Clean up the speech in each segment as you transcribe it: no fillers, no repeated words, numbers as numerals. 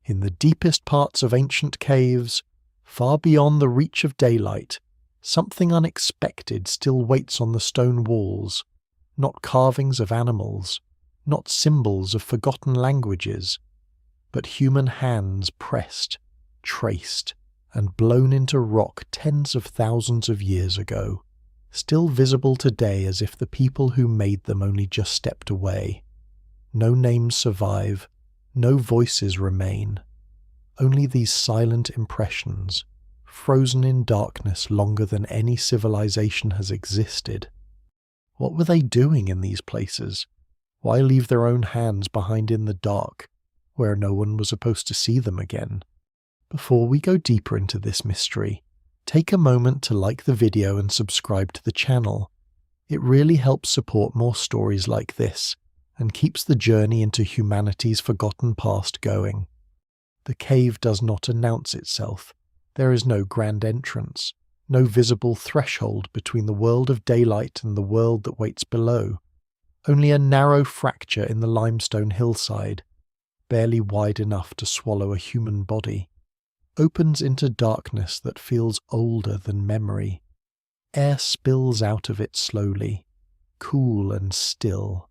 In the deepest parts of ancient caves, far beyond the reach of daylight, something unexpected still waits on the stone walls, not carvings of animals, not symbols of forgotten languages, but human hands pressed, traced, and blown into rock tens of thousands of years ago, still visible today as if the people who made them only just stepped away. No names survive, no voices remain, only these silent impressions, frozen in darkness longer than any civilization has existed. What were they doing in these places? Why leave their own hands behind in the dark, where no one was supposed to see them again? Before we go deeper into this mystery, take a moment to like the video and subscribe to the channel. It really helps support more stories like this, and keeps the journey into humanity's forgotten past going. The cave does not announce itself. There is no grand entrance, no visible threshold between the world of daylight and the world that waits below. Only a narrow fracture in the limestone hillside, barely wide enough to swallow a human body, opens into darkness that feels older than memory. Air spills out of it slowly, cool and still,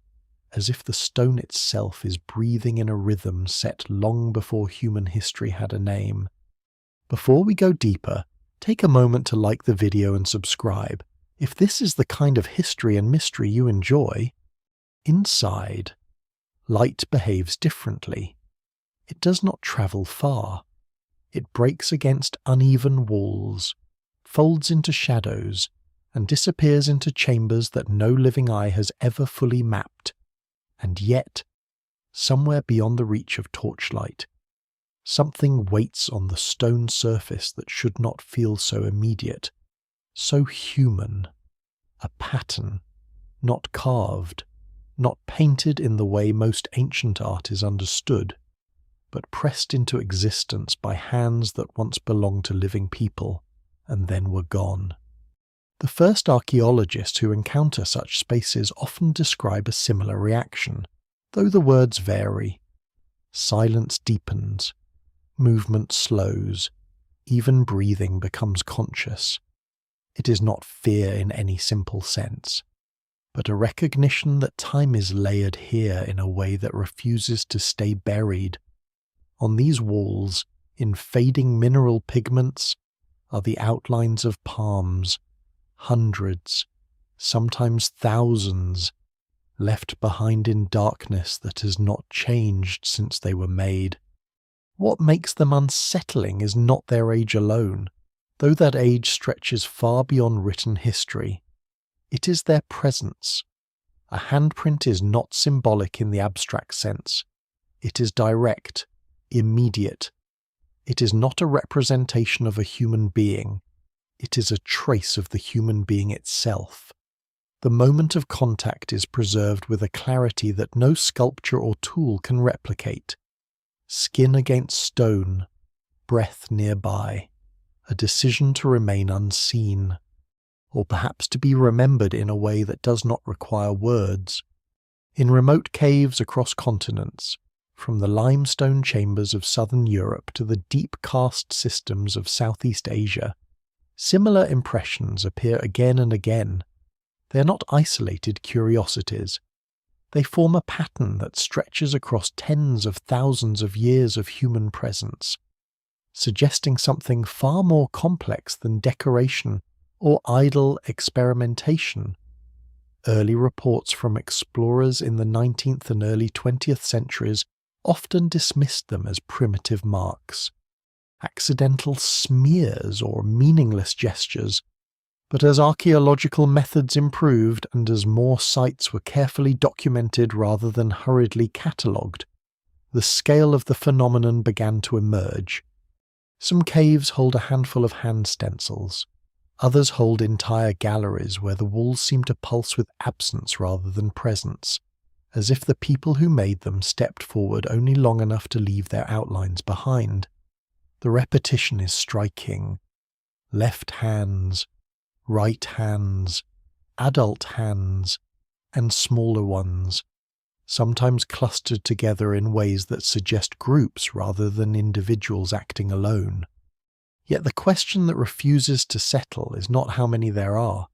as if the stone itself is breathing in a rhythm set long before human history had a name. Before we go deeper, take a moment to like the video and subscribe, if this is the kind of history and mystery you enjoy. Inside, light behaves differently. It does not travel far. It breaks against uneven walls, folds into shadows, and disappears into chambers that no living eye has ever fully mapped. And yet, somewhere beyond the reach of torchlight, something waits on the stone surface that should not feel so immediate, so human. A pattern, not carved, not painted in the way most ancient art is understood, but pressed into existence by hands that once belonged to living people and then were gone. The first archaeologists who encounter such spaces often describe a similar reaction, though the words vary. Silence deepens, movement slows, even breathing becomes conscious. It is not fear in any simple sense, but a recognition that time is layered here in a way that refuses to stay buried. On these walls, in fading mineral pigments, are the outlines of palms, hundreds, sometimes thousands, left behind in darkness that has not changed since they were made. What makes them unsettling is not their age alone, though that age stretches far beyond written history. It is their presence. A handprint is not symbolic in the abstract sense. It is direct, immediate. It is not a representation of a human being. It is a trace of the human being itself. The moment of contact is preserved with a clarity that no sculpture or tool can replicate. Skin against stone, breath nearby, a decision to remain unseen, or perhaps to be remembered in a way that does not require words. In remote caves across continents, from the limestone chambers of southern Europe to the deep karst systems of Southeast Asia, similar impressions appear again and again. They are not isolated curiosities. They form a pattern that stretches across tens of thousands of years of human presence, suggesting something far more complex than decoration or idle experimentation. Early reports from explorers in the 19th and early 20th centuries often dismissed them as primitive marks, accidental smears or meaningless gestures. But as archaeological methods improved and as more sites were carefully documented rather than hurriedly catalogued, the scale of the phenomenon began to emerge. Some caves hold a handful of hand stencils. Others hold entire galleries where the walls seem to pulse with absence rather than presence, as if the people who made them stepped forward only long enough to leave their outlines behind. The repetition is striking. Left hands, right hands, adult hands, and smaller ones, sometimes clustered together in ways that suggest groups rather than individuals acting alone. Yet the question that refuses to settle is not how many there are,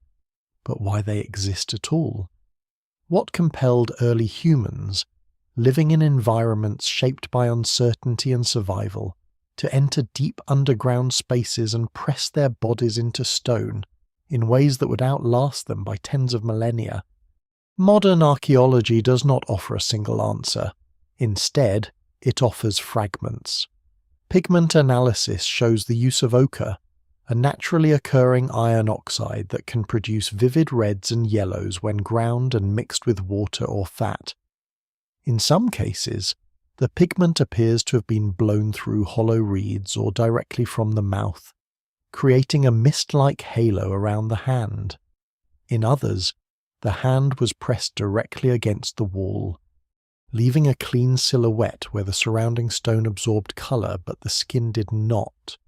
but why they exist at all. What compelled early humans, living in environments shaped by uncertainty and survival, to enter deep underground spaces and press their bodies into stone in ways that would outlast them by tens of millennia? Modern archaeology does not offer a single answer. Instead, it offers fragments. Pigment analysis shows the use of ochre, a naturally occurring iron oxide that can produce vivid reds and yellows when ground and mixed with water or fat. In some cases, the pigment appears to have been blown through hollow reeds or directly from the mouth, creating a mist-like halo around the hand. In others, the hand was pressed directly against the wall, leaving a clean silhouette where the surrounding stone absorbed colour but the skin did not.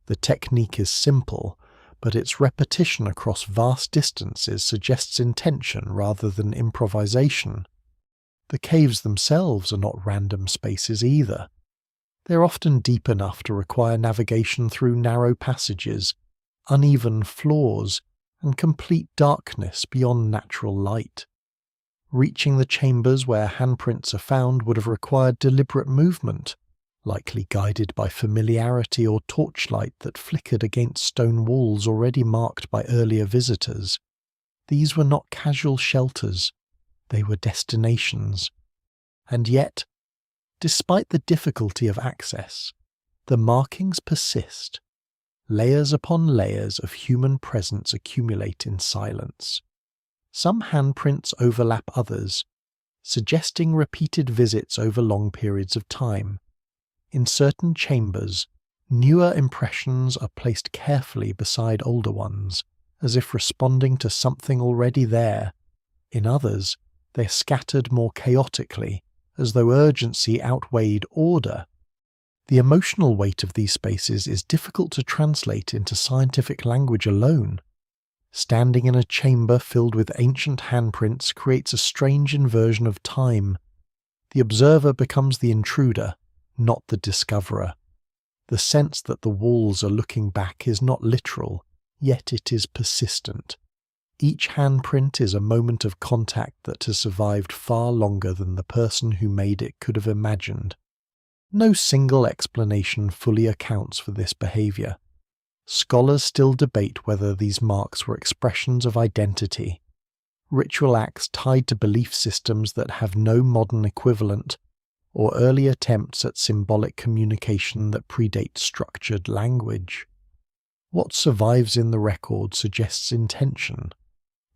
The technique is simple, but its repetition across vast distances suggests intention rather than improvisation. The caves themselves are not random spaces either. They're often deep enough to require navigation through narrow passages, uneven floors, and complete darkness beyond natural light. Reaching the chambers where handprints are found would have required deliberate movement, likely guided by familiarity or torchlight that flickered against stone walls already marked by earlier visitors. These were not casual shelters, they were destinations. And yet, despite the difficulty of access, the markings persist. Layers upon layers of human presence accumulate in silence. Some handprints overlap others, suggesting repeated visits over long periods of time. In certain chambers, newer impressions are placed carefully beside older ones, as if responding to something already there. In others, they're scattered more chaotically, as though urgency outweighed order. The emotional weight of these spaces is difficult to translate into scientific language alone. Standing in a chamber filled with ancient handprints creates a strange inversion of time. The observer becomes the intruder, not the discoverer. The sense that the walls are looking back is not literal, yet it is persistent. Each handprint is a moment of contact that has survived far longer than the person who made it could have imagined. No single explanation fully accounts for this behaviour. Scholars still debate whether these marks were expressions of identity, ritual acts tied to belief systems that have no modern equivalent, or early attempts at symbolic communication that predate structured language. What survives in the record suggests intention,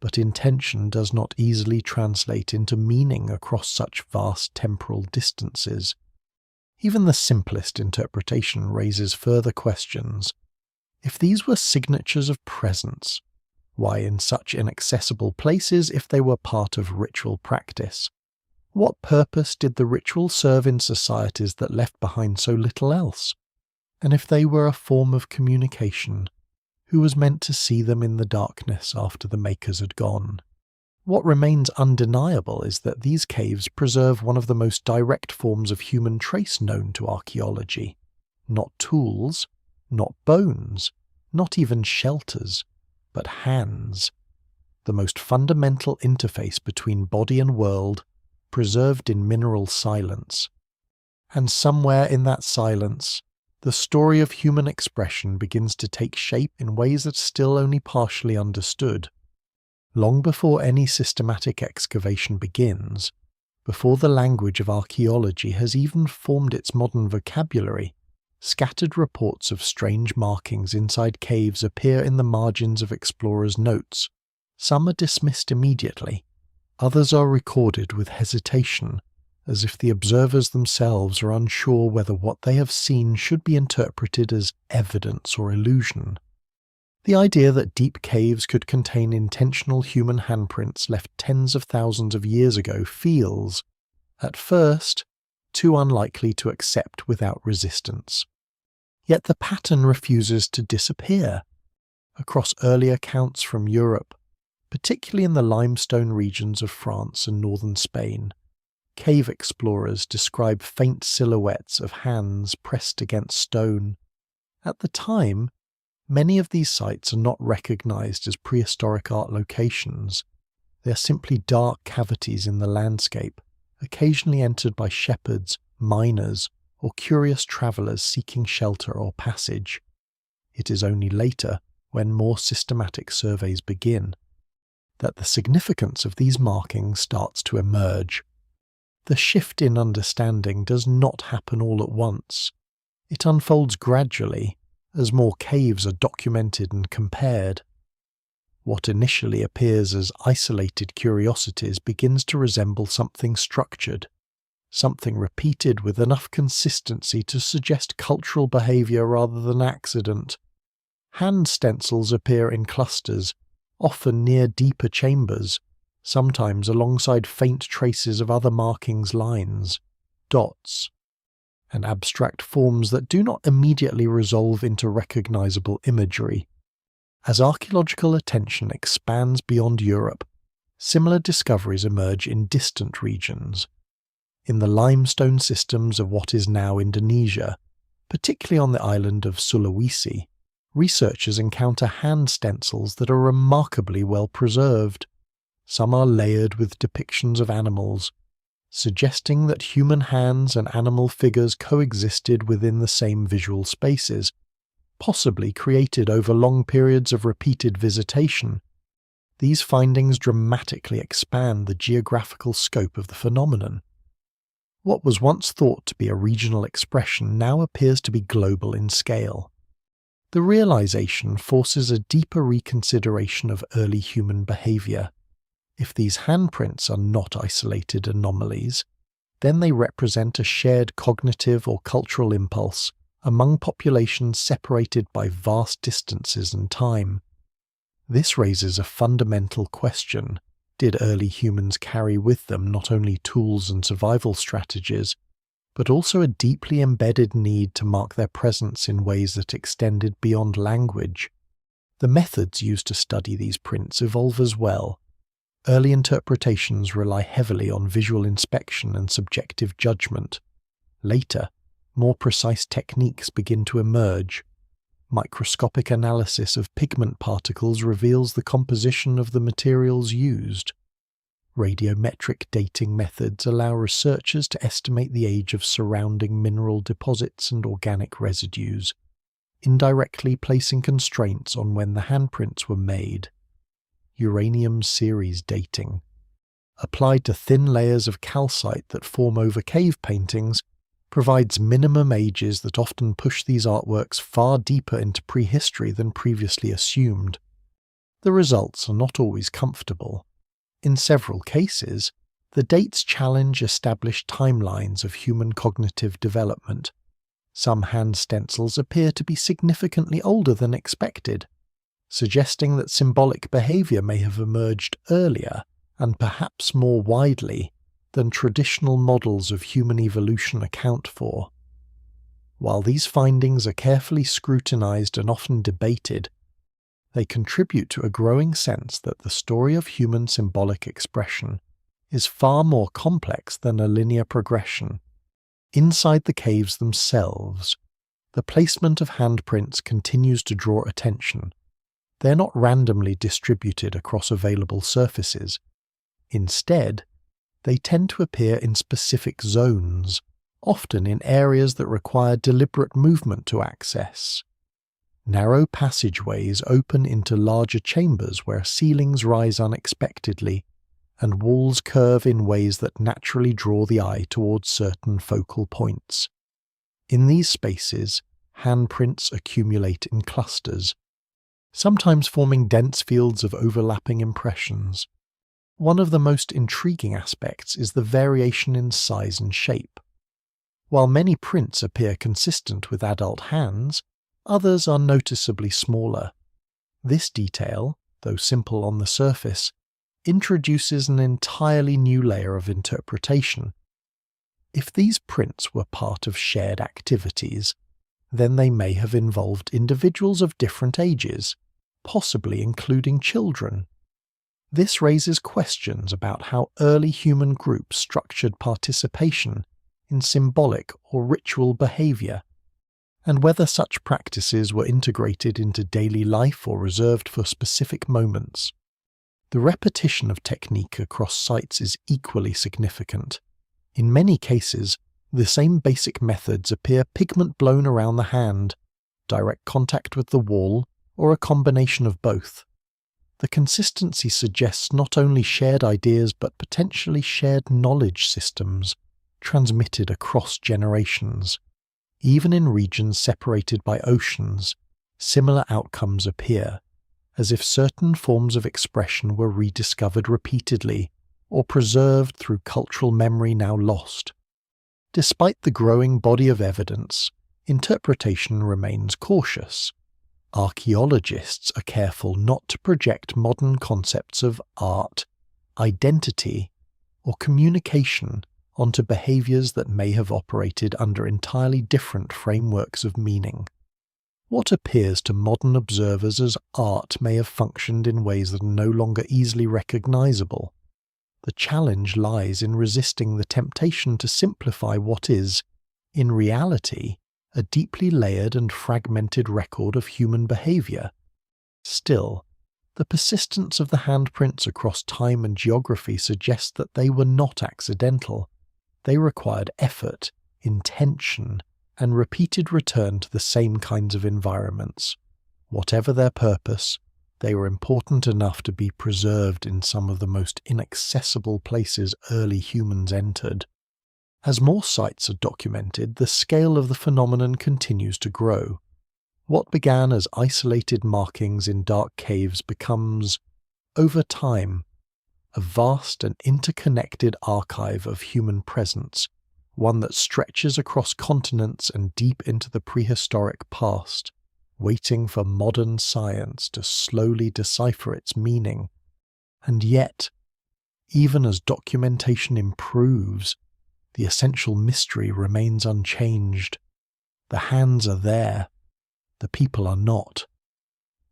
but intention does not easily translate into meaning across such vast temporal distances. Even the simplest interpretation raises further questions. If these were signatures of presence, why in such inaccessible places if they were part of ritual practice? What purpose did the ritual serve in societies that left behind so little else? And if they were a form of communication, who was meant to see them in the darkness after the makers had gone? What remains undeniable is that these caves preserve one of the most direct forms of human trace known to archaeology. Not tools, not bones, not even shelters, but hands. The most fundamental interface between body and world, preserved in mineral silence. And somewhere in that silence, the story of human expression begins to take shape in ways that are still only partially understood. Long before any systematic excavation begins, before the language of archaeology has even formed its modern vocabulary, scattered reports of strange markings inside caves appear in the margins of explorers' notes. Some are dismissed immediately, others are recorded with hesitation, as if the observers themselves are unsure whether what they have seen should be interpreted as evidence or illusion. The idea that deep caves could contain intentional human handprints left tens of thousands of years ago feels, at first, too unlikely to accept without resistance. Yet the pattern refuses to disappear. Across early accounts from Europe, particularly in the limestone regions of France and northern Spain, cave explorers describe faint silhouettes of hands pressed against stone. At the time, many of these sites are not recognized as prehistoric art locations. They are simply dark cavities in the landscape, occasionally entered by shepherds, miners, or curious travelers seeking shelter or passage. It is only later, when more systematic surveys begin, that the significance of these markings starts to emerge. The shift in understanding does not happen all at once. It unfolds gradually, as more caves are documented and compared. What initially appears as isolated curiosities begins to resemble something structured, something repeated with enough consistency to suggest cultural behaviour rather than accident. Hand stencils appear in clusters, often near deeper chambers, sometimes alongside faint traces of other markings, lines, dots, and abstract forms that do not immediately resolve into recognisable imagery. As archaeological attention expands beyond Europe, similar discoveries emerge in distant regions. In the limestone systems of what is now Indonesia, particularly on the island of Sulawesi, researchers encounter hand stencils that are remarkably well preserved. Some are layered with depictions of animals, suggesting that human hands and animal figures coexisted within the same visual spaces, possibly created over long periods of repeated visitation. These findings dramatically expand the geographical scope of the phenomenon. What was once thought to be a regional expression now appears to be global in scale. The realization forces a deeper reconsideration of early human behavior. If these handprints are not isolated anomalies, then they represent a shared cognitive or cultural impulse among populations separated by vast distances and time. This raises a fundamental question. Did early humans carry with them not only tools and survival strategies, but also a deeply embedded need to mark their presence in ways that extended beyond language? The methods used to study these prints evolve as well. Early interpretations rely heavily on visual inspection and subjective judgment. Later, more precise techniques begin to emerge. Microscopic analysis of pigment particles reveals the composition of the materials used. Radiometric dating methods allow researchers to estimate the age of surrounding mineral deposits and organic residues, indirectly placing constraints on when the handprints were made. Uranium series dating, applied to thin layers of calcite that form over cave paintings, provides minimum ages that often push these artworks far deeper into prehistory than previously assumed. The results are not always comfortable. In several cases, the dates challenge established timelines of human cognitive development. Some hand stencils appear to be significantly older than expected, suggesting that symbolic behaviour may have emerged earlier and perhaps more widely than traditional models of human evolution account for. While these findings are carefully scrutinized and often debated, they contribute to a growing sense that the story of human symbolic expression is far more complex than a linear progression. Inside the caves themselves, the placement of handprints continues to draw attention. They're not randomly distributed across available surfaces. Instead, they tend to appear in specific zones, often in areas that require deliberate movement to access. Narrow passageways open into larger chambers where ceilings rise unexpectedly, and walls curve in ways that naturally draw the eye towards certain focal points. In these spaces, handprints accumulate in clusters, sometimes forming dense fields of overlapping impressions. One of the most intriguing aspects is the variation in size and shape. While many prints appear consistent with adult hands, others are noticeably smaller. This detail, though simple on the surface, introduces an entirely new layer of interpretation. If these prints were part of shared activities, then they may have involved individuals of different ages, possibly including children. This raises questions about how early human groups structured participation in symbolic or ritual behavior, and whether such practices were integrated into daily life or reserved for specific moments. The repetition of technique across sites is equally significant. In many cases, the same basic methods appear: pigment blown around the hand, direct contact with the wall, or a combination of both. The consistency suggests not only shared ideas but potentially shared knowledge systems transmitted across generations. Even in regions separated by oceans, similar outcomes appear, as if certain forms of expression were rediscovered repeatedly or preserved through cultural memory now lost. Despite the growing body of evidence, interpretation remains cautious. Archaeologists are careful not to project modern concepts of art, identity, or communication onto behaviors that may have operated under entirely different frameworks of meaning. What appears to modern observers as art may have functioned in ways that are no longer easily recognizable. The challenge lies in resisting the temptation to simplify what is, in reality, a deeply layered and fragmented record of human behavior. Still, the persistence of the handprints across time and geography suggests that they were not accidental. They required effort, intention, and repeated return to the same kinds of environments. Whatever their purpose, they were important enough to be preserved in some of the most inaccessible places early humans entered. As more sites are documented, the scale of the phenomenon continues to grow. What began as isolated markings in dark caves becomes, over time, a vast and interconnected archive of human presence, one that stretches across continents and deep into the prehistoric past, waiting for modern science to slowly decipher its meaning. And yet, even as documentation improves, the essential mystery remains unchanged. The hands are there, the people are not,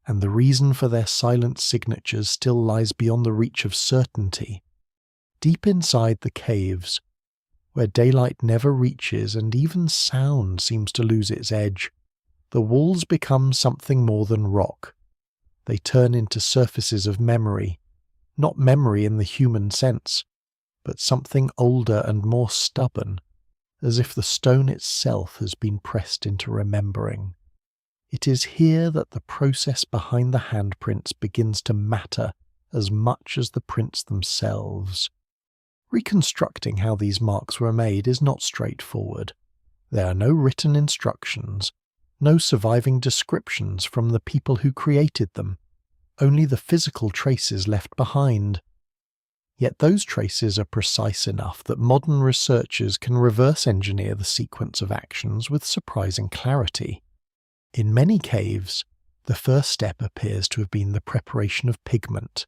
and the reason for their silent signatures still lies beyond the reach of certainty. Deep inside the caves, where daylight never reaches and even sound seems to lose its edge, the walls become something more than rock. They turn into surfaces of memory, not memory in the human sense, but something older and more stubborn, as if the stone itself has been pressed into remembering. It is here that the process behind the handprints begins to matter as much as the prints themselves. Reconstructing how these marks were made is not straightforward. There are no written instructions, no surviving descriptions from the people who created them, only the physical traces left behind. Yet those traces are precise enough that modern researchers can reverse engineer the sequence of actions with surprising clarity. In many caves, the first step appears to have been the preparation of pigment.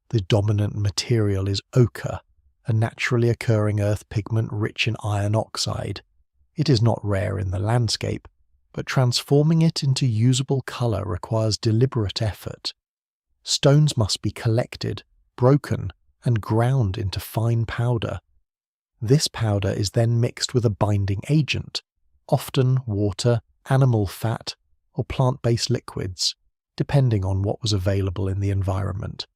The dominant material is ochre, a naturally occurring earth pigment rich in iron oxide. It is not rare in the landscape, but transforming it into usable colour requires deliberate effort. Stones must be collected, broken, and ground into fine powder. This powder is then mixed with a binding agent, often water, animal fat, or plant-based liquids, depending on what was available in the environment.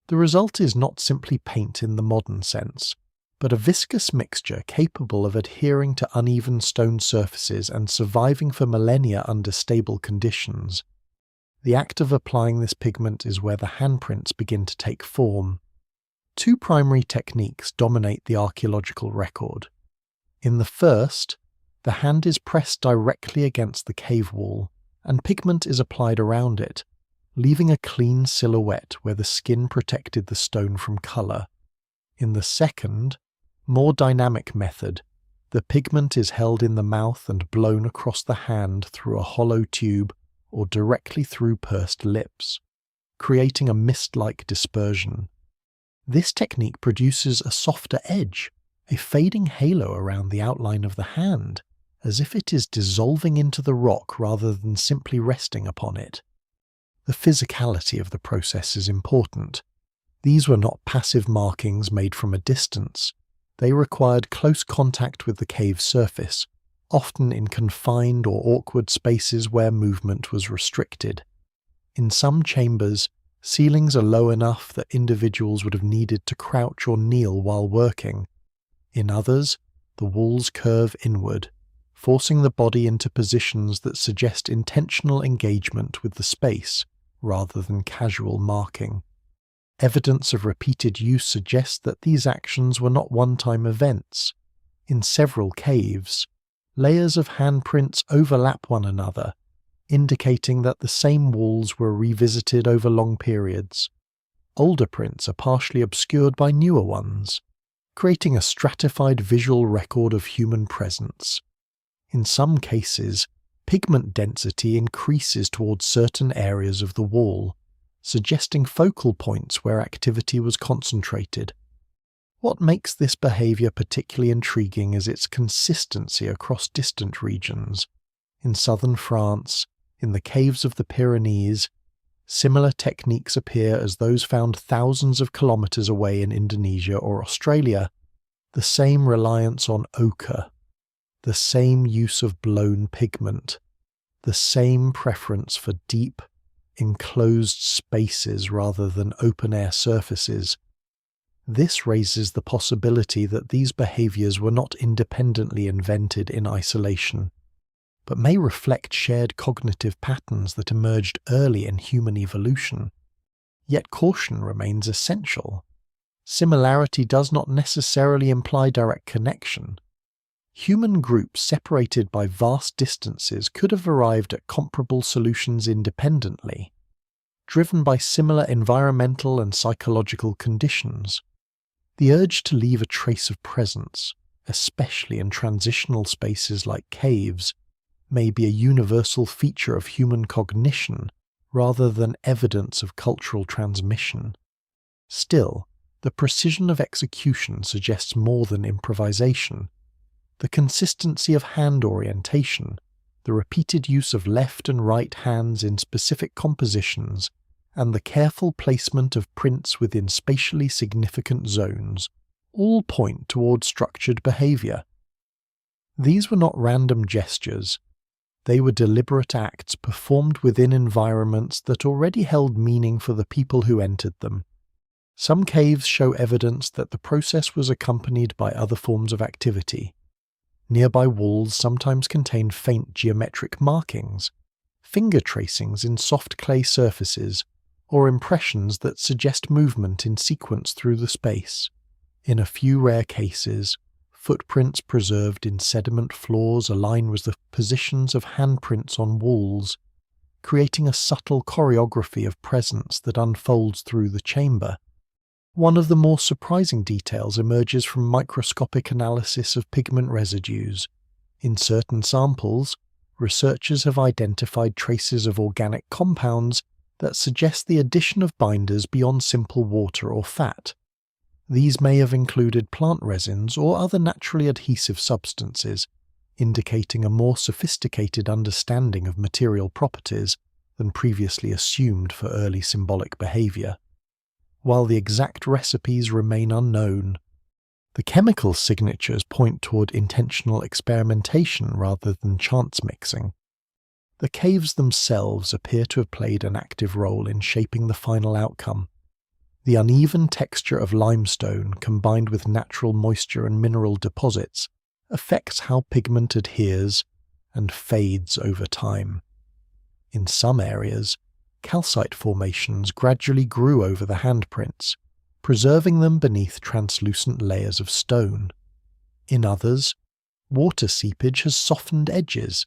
The result is not simply paint in the modern sense, but a viscous mixture capable of adhering to uneven stone surfaces and surviving for millennia under stable conditions. The act of applying this pigment is where the handprints begin to take form. Two primary techniques dominate the archaeological record. In the first, the hand is pressed directly against the cave wall, and pigment is applied around it, leaving a clean silhouette where the skin protected the stone from colour. In the second, more dynamic method, the pigment is held in the mouth and blown across the hand through a hollow tube or directly through pursed lips, creating a mist-like dispersion. This technique produces a softer edge, a fading halo around the outline of the hand, as if it is dissolving into the rock rather than simply resting upon it. The physicality of the process is important. These were not passive markings made from a distance. They required close contact with the cave's surface, often in confined or awkward spaces where movement was restricted. In some chambers, ceilings are low enough that individuals would have needed to crouch or kneel while working. In others, the walls curve inward, forcing the body into positions that suggest intentional engagement with the space rather than casual marking. Evidence of repeated use suggests that these actions were not one-time events. In several caves, layers of handprints overlap one another, indicating that the same walls were revisited over long periods. Older prints are partially obscured by newer ones, creating a stratified visual record of human presence. In some cases, pigment density increases towards certain areas of the wall, suggesting focal points where activity was concentrated. What makes this behavior particularly intriguing is its consistency across distant regions. In southern France, in the caves of the Pyrenees, similar techniques appear as those found thousands of kilometers away in Indonesia or Australia. The same reliance on ochre, the same use of blown pigment, the same preference for deep, enclosed spaces rather than open-air surfaces. This raises the possibility that these behaviors were not independently invented in isolation, but may reflect shared cognitive patterns that emerged early in human evolution. Yet caution remains essential. Similarity does not necessarily imply direct connection. Human groups separated by vast distances could have arrived at comparable solutions independently, driven by similar environmental and psychological conditions. The urge to leave a trace of presence, especially in transitional spaces like caves, may be a universal feature of human cognition rather than evidence of cultural transmission. Still, the precision of execution suggests more than improvisation. The consistency of hand orientation, the repeated use of left and right hands in specific compositions, and the careful placement of prints within spatially significant zones all point toward structured behavior. These were not random gestures. They were deliberate acts performed within environments that already held meaning for the people who entered them. Some caves show evidence that the process was accompanied by other forms of activity. Nearby walls sometimes contain faint geometric markings, finger tracings in soft clay surfaces, or impressions that suggest movement in sequence through the space. In a few rare cases, footprints preserved in sediment floors align with the positions of handprints on walls, creating a subtle choreography of presence that unfolds through the chamber. One of the more surprising details emerges from microscopic analysis of pigment residues. In certain samples, researchers have identified traces of organic compounds that suggest the addition of binders beyond simple water or fat. These may have included plant resins or other naturally adhesive substances, indicating a more sophisticated understanding of material properties than previously assumed for early symbolic behavior. While the exact recipes remain unknown, the chemical signatures point toward intentional experimentation rather than chance mixing. The caves themselves appear to have played an active role in shaping the final outcome. The uneven texture of limestone combined with natural moisture and mineral deposits affects how pigment adheres and fades over time. In some areas, calcite formations gradually grew over the handprints, preserving them beneath translucent layers of stone. In others, water seepage has softened edges,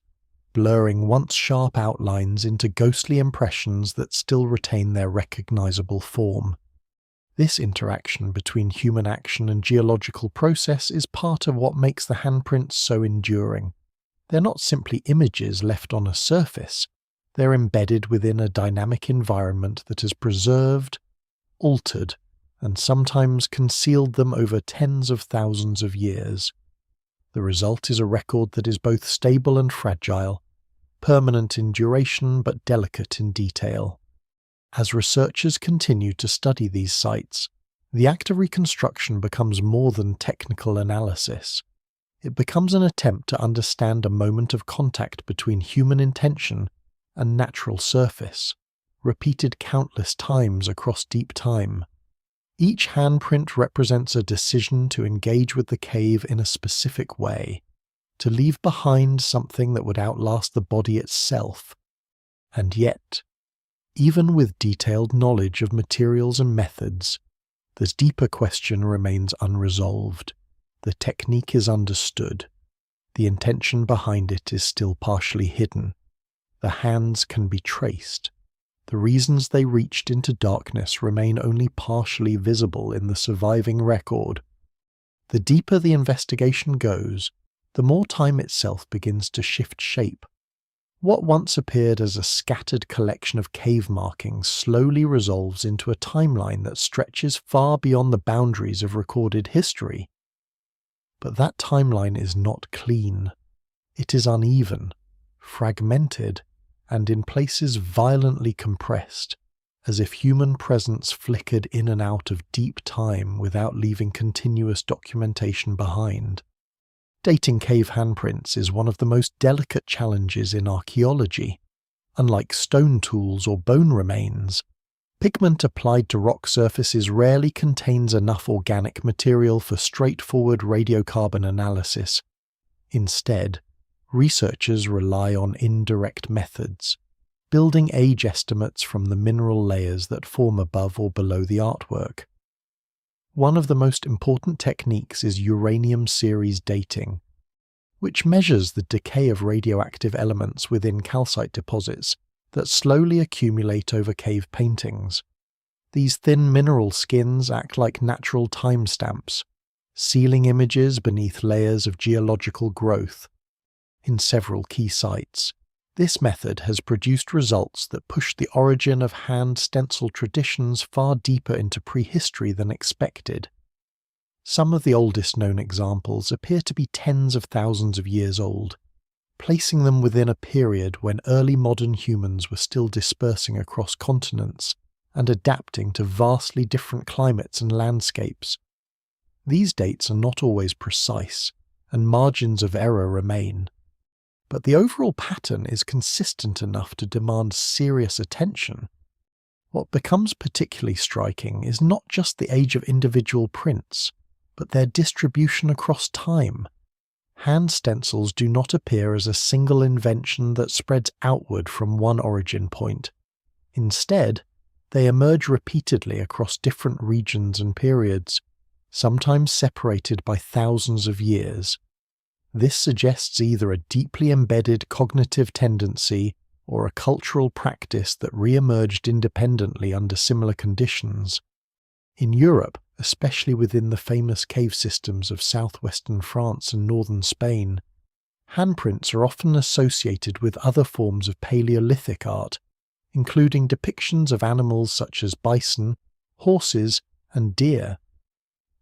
blurring once sharp outlines into ghostly impressions that still retain their recognizable form. This interaction between human action and geological process is part of what makes the handprints so enduring. They're not simply images left on a surface. They're embedded within a dynamic environment that has preserved, altered, and sometimes concealed them over tens of thousands of years. The result is a record that is both stable and fragile, permanent in duration but delicate in detail. As researchers continue to study these sites, the act of reconstruction becomes more than technical analysis. It becomes an attempt to understand a moment of contact between human intention and natural surface, repeated countless times across deep time. Each handprint represents a decision to engage with the cave in a specific way, to leave behind something that would outlast the body itself. And yet, even with detailed knowledge of materials and methods, the deeper question remains unresolved. The technique is understood. The intention behind it is still partially hidden. The hands can be traced. The reasons they reached into darkness remain only partially visible in the surviving record. The deeper the investigation goes, the more time itself begins to shift shape. What once appeared as a scattered collection of cave markings slowly resolves into a timeline that stretches far beyond the boundaries of recorded history. But that timeline is not clean. It is uneven, fragmented, and in places violently compressed, as if human presence flickered in and out of deep time without leaving continuous documentation behind. Dating cave handprints is one of the most delicate challenges in archaeology. Unlike stone tools or bone remains, pigment applied to rock surfaces rarely contains enough organic material for straightforward radiocarbon analysis. Instead, researchers rely on indirect methods, building age estimates from the mineral layers that form above or below the artwork. One of the most important techniques is uranium series dating, which measures the decay of radioactive elements within calcite deposits that slowly accumulate over cave paintings. These thin mineral skins act like natural timestamps, sealing images beneath layers of geological growth. In several key sites, this method has produced results that push the origin of hand stencil traditions far deeper into prehistory than expected. Some of the oldest known examples appear to be tens of thousands of years old, placing them within a period when early modern humans were still dispersing across continents and adapting to vastly different climates and landscapes. These dates are not always precise, and margins of error remain. But the overall pattern is consistent enough to demand serious attention. What becomes particularly striking is not just the age of individual prints, but their distribution across time. Hand stencils do not appear as a single invention that spreads outward from one origin point. Instead, they emerge repeatedly across different regions and periods, sometimes separated by thousands of years. This suggests either a deeply embedded cognitive tendency or a cultural practice that re-emerged independently under similar conditions. In Europe, especially within the famous cave systems of southwestern France and northern Spain, handprints are often associated with other forms of Paleolithic art, including depictions of animals such as bison, horses, and deer.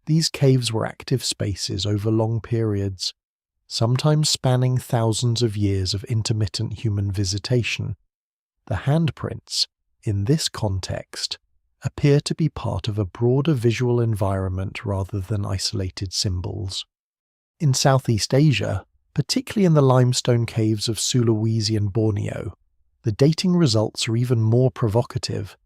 These caves were active spaces over long periods, sometimes spanning thousands of years of intermittent human visitation. The handprints, in this context, appear to be part of a broader visual environment rather than isolated symbols. In Southeast Asia, particularly in the limestone caves of Sulawesi and Borneo, the dating results are even more provocative.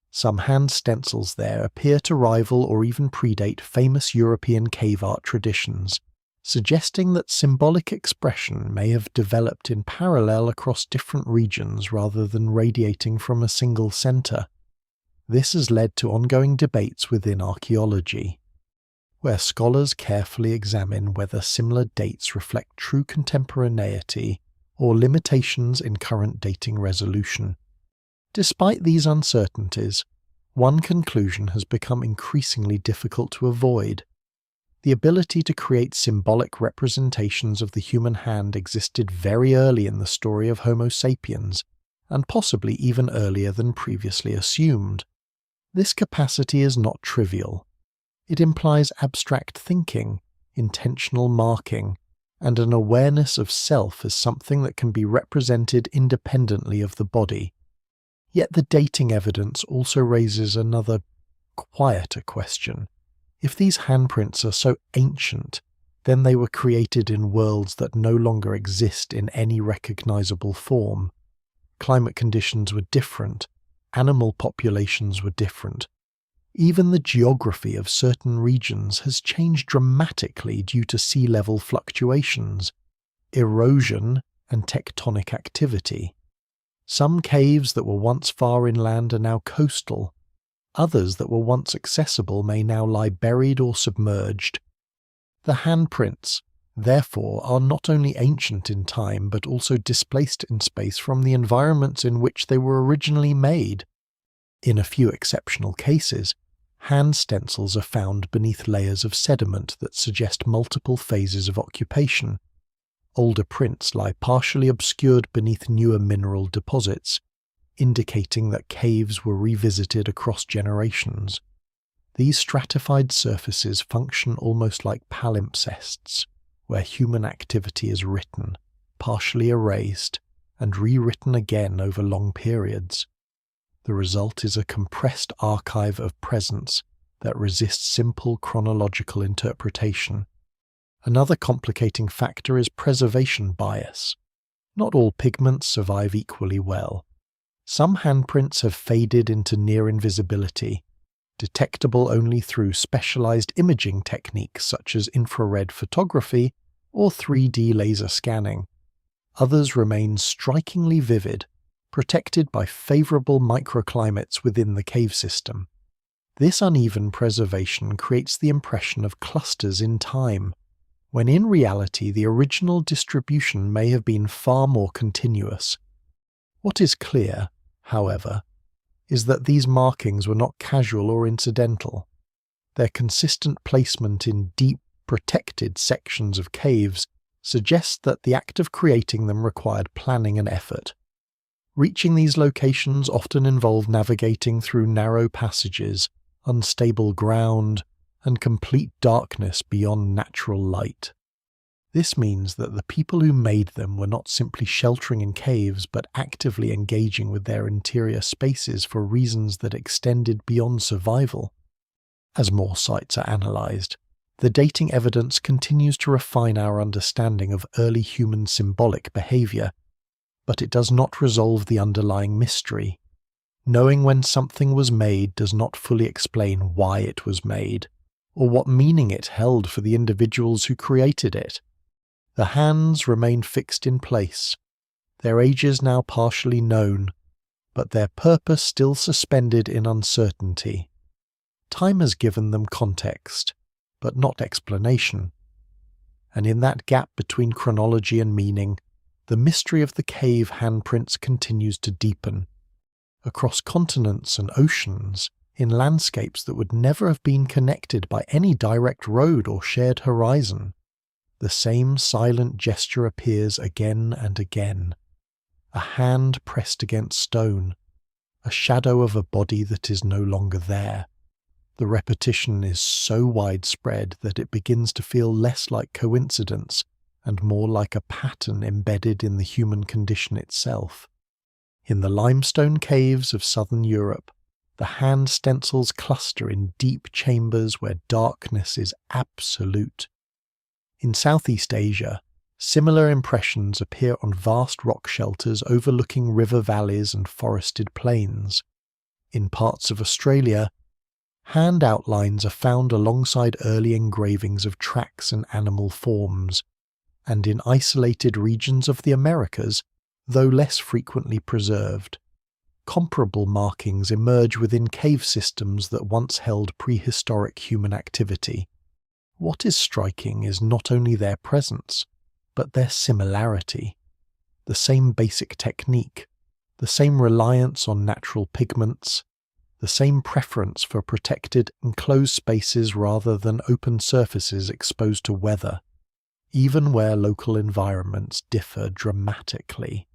Some hand stencils there appear to rival or even predate famous European cave art traditions, suggesting that symbolic expression may have developed in parallel across different regions rather than radiating from a single centre. This has led to ongoing debates within archaeology, where scholars carefully examine whether similar dates reflect true contemporaneity or limitations in current dating resolution. Despite these uncertainties, one conclusion has become increasingly difficult to avoid. The ability to create symbolic representations of the human hand existed very early in the story of Homo sapiens, and possibly even earlier than previously assumed. This capacity is not trivial. It implies abstract thinking, intentional marking, and an awareness of self as something that can be represented independently of the body. Yet the dating evidence also raises another, quieter question. If these handprints are so ancient, then they were created in worlds that no longer exist in any recognizable form. Climate conditions were different, animal populations were different. Even the geography of certain regions has changed dramatically due to sea level fluctuations, erosion, and tectonic activity. Some caves that were once far inland are now coastal. Others that were once accessible may now lie buried or submerged. The handprints, therefore, are not only ancient in time but also displaced in space from the environments in which they were originally made. In a few exceptional cases, hand stencils are found beneath layers of sediment that suggest multiple phases of occupation. Older prints lie partially obscured beneath newer mineral deposits, indicating that caves were revisited across generations. These stratified surfaces function almost like palimpsests, where human activity is written, partially erased, and rewritten again over long periods. The result is a compressed archive of presence that resists simple chronological interpretation. Another complicating factor is preservation bias. Not all pigments survive equally well. Some handprints have faded into near invisibility, detectable only through specialized imaging techniques such as infrared photography or 3D laser scanning. Others remain strikingly vivid, protected by favorable microclimates within the cave system. This uneven preservation creates the impression of clusters in time, when in reality the original distribution may have been far more continuous. What is clear, however, is that these markings were not casual or incidental. Their consistent placement in deep, protected sections of caves suggests that the act of creating them required planning and effort. Reaching these locations often involved navigating through narrow passages, unstable ground, and complete darkness beyond natural light. This means that the people who made them were not simply sheltering in caves but actively engaging with their interior spaces for reasons that extended beyond survival. As more sites are analysed, the dating evidence continues to refine our understanding of early human symbolic behaviour, but it does not resolve the underlying mystery. Knowing when something was made does not fully explain why it was made, or what meaning it held for the individuals who created it. The hands remain fixed in place, their ages now partially known, but their purpose still suspended in uncertainty. Time has given them context, but not explanation. And in that gap between chronology and meaning, the mystery of the cave handprints continues to deepen. Across continents and oceans, in landscapes that would never have been connected by any direct road or shared horizon, the same silent gesture appears again and again. A hand pressed against stone, a shadow of a body that is no longer there. The repetition is so widespread that it begins to feel less like coincidence and more like a pattern embedded in the human condition itself. In the limestone caves of southern Europe, the hand stencils cluster in deep chambers where darkness is absolute. In Southeast Asia, similar impressions appear on vast rock shelters overlooking river valleys and forested plains. In parts of Australia, hand outlines are found alongside early engravings of tracks and animal forms, and in isolated regions of the Americas, though less frequently preserved, comparable markings emerge within cave systems that once held prehistoric human activity. What is striking is not only their presence, but their similarity. The same basic technique, the same reliance on natural pigments, the same preference for protected, enclosed spaces rather than open surfaces exposed to weather, even where local environments differ dramatically.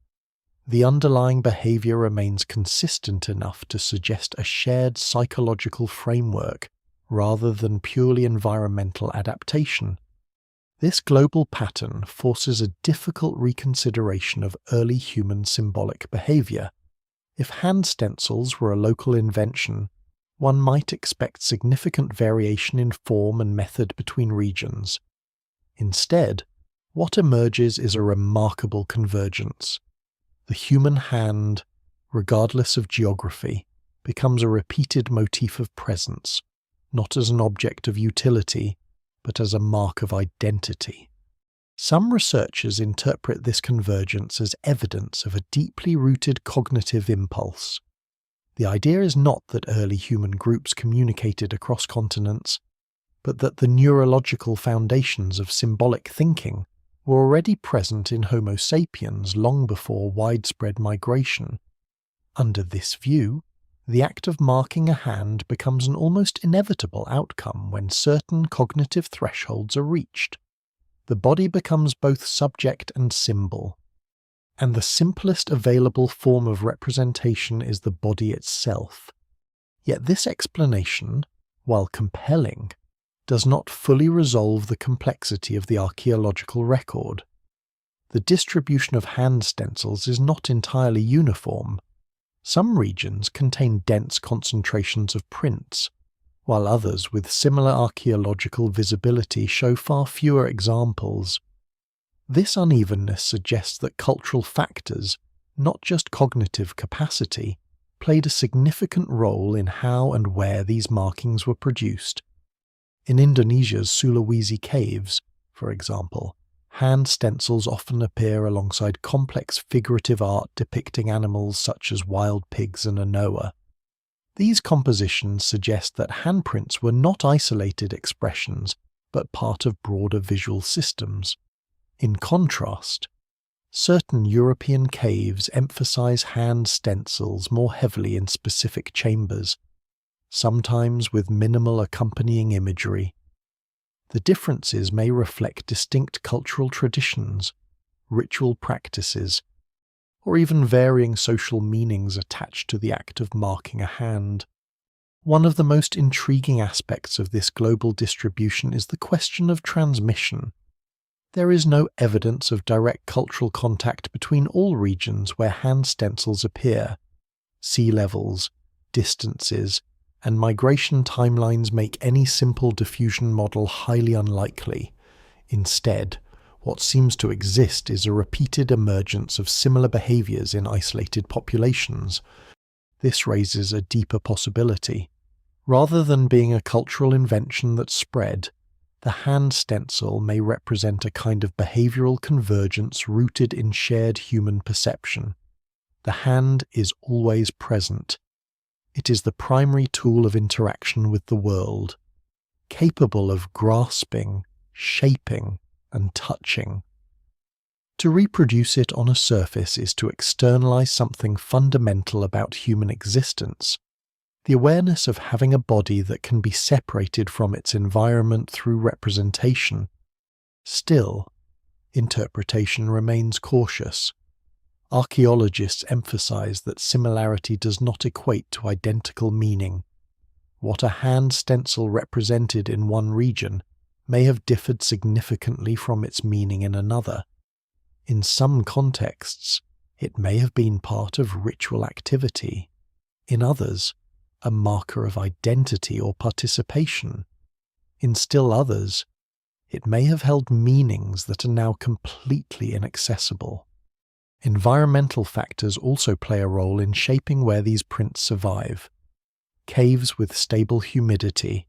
The underlying behavior remains consistent enough to suggest a shared psychological framework rather than purely environmental adaptation. This global pattern forces a difficult reconsideration of early human symbolic behavior. If hand stencils were a local invention, one might expect significant variation in form and method between regions. Instead, what emerges is a remarkable convergence. The human hand, regardless of geography, becomes a repeated motif of presence, not as an object of utility, but as a mark of identity. Some researchers interpret this convergence as evidence of a deeply rooted cognitive impulse. The idea is not that early human groups communicated across continents, but that the neurological foundations of symbolic thinking were already present in Homo sapiens long before widespread migration. Under this view, the act of marking a hand becomes an almost inevitable outcome when certain cognitive thresholds are reached. The body becomes both subject and symbol, and the simplest available form of representation is the body itself. Yet this explanation, while compelling, does not fully resolve the complexity of the archaeological record. The distribution of hand stencils is not entirely uniform. Some regions contain dense concentrations of prints, while others with similar archaeological visibility show far fewer examples. This unevenness suggests that cultural factors, not just cognitive capacity, played a significant role in how and where these markings were produced. In Indonesia's Sulawesi caves, for example, hand stencils often appear alongside complex figurative art depicting animals such as wild pigs and anoa. These compositions suggest that handprints were not isolated expressions, but part of broader visual systems. In contrast, certain European caves emphasize hand stencils more heavily in specific chambers, sometimes with minimal accompanying imagery. The differences may reflect distinct cultural traditions, ritual practices, or even varying social meanings attached to the act of marking a hand. One of the most intriguing aspects of this global distribution is the question of transmission. There is no evidence of direct cultural contact between all regions where hand stencils appear. Sea levels, distances, and migration timelines make any simple diffusion model highly unlikely. Instead, what seems to exist is a repeated emergence of similar behaviors in isolated populations. This raises a deeper possibility. Rather than being a cultural invention that spread, the hand stencil may represent a kind of behavioral convergence rooted in shared human perception. The hand is always present. It is the primary tool of interaction with the world, capable of grasping, shaping, and touching. To reproduce it on a surface is to externalize something fundamental about human existence, the awareness of having a body that can be separated from its environment through representation. Still, interpretation remains cautious. Archaeologists emphasize that similarity does not equate to identical meaning. What a hand stencil represented in one region may have differed significantly from its meaning in another. In some contexts, it may have been part of ritual activity. In others, a marker of identity or participation. In still others, it may have held meanings that are now completely inaccessible. Environmental factors also play a role in shaping where these prints survive. Caves with stable humidity,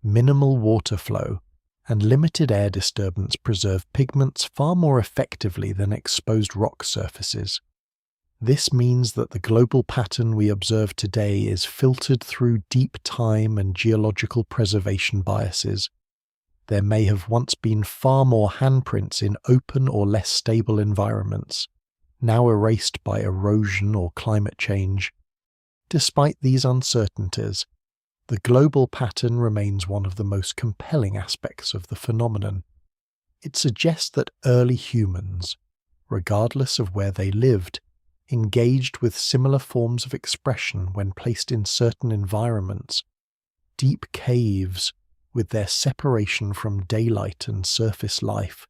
minimal water flow, and limited air disturbance preserve pigments far more effectively than exposed rock surfaces. This means that the global pattern we observe today is filtered through deep time and geological preservation biases. There may have once been far more handprints in open or less stable environments, now erased by erosion or climate change. Despite these uncertainties, the global pattern remains one of the most compelling aspects of the phenomenon. It suggests that early humans, regardless of where they lived, engaged with similar forms of expression when placed in certain environments. Deep caves, with their separation from daylight and surface life,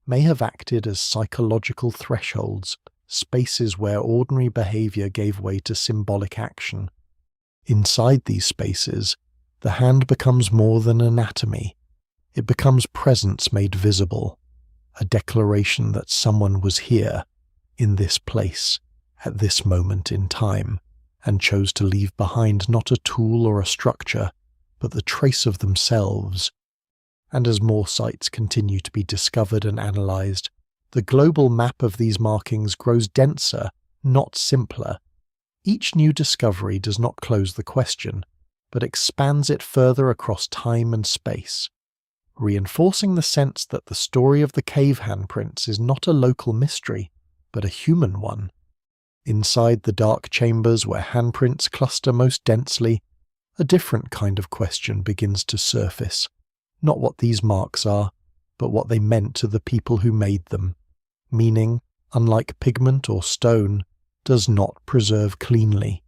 may have acted as psychological thresholds, spaces where ordinary behavior gave way to symbolic action. Inside these spaces, the hand becomes more than anatomy. It becomes presence made visible, a declaration that someone was here, in this place, at this moment in time, and chose to leave behind not a tool or a structure, but the trace of themselves. And as more sites continue to be discovered and analysed, the global map of these markings grows denser, not simpler. Each new discovery does not close the question, but expands it further across time and space, reinforcing the sense that the story of the cave handprints is not a local mystery, but a human one. Inside the dark chambers where handprints cluster most densely, a different kind of question begins to surface. Not what these marks are, but what they meant to the people who made them. Meaning, unlike pigment or stone, does not preserve cleanly.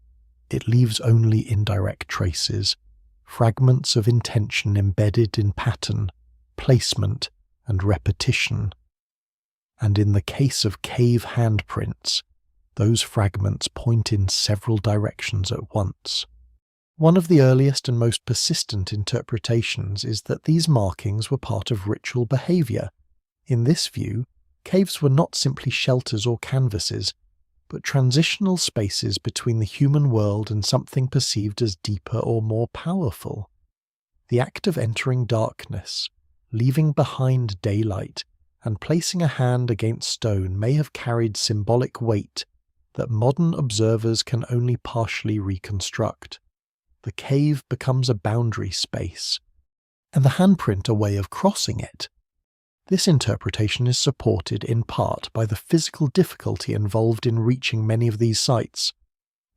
It leaves only indirect traces, fragments of intention embedded in pattern, placement, and repetition. And in the case of cave handprints, those fragments point in several directions at once. One of the earliest and most persistent interpretations is that these markings were part of ritual behaviour. In this view, caves were not simply shelters or canvases, but transitional spaces between the human world and something perceived as deeper or more powerful. The act of entering darkness, leaving behind daylight, and placing a hand against stone may have carried symbolic weight that modern observers can only partially reconstruct. The cave becomes a boundary space, and the handprint a way of crossing it. This interpretation is supported in part by the physical difficulty involved in reaching many of these sites.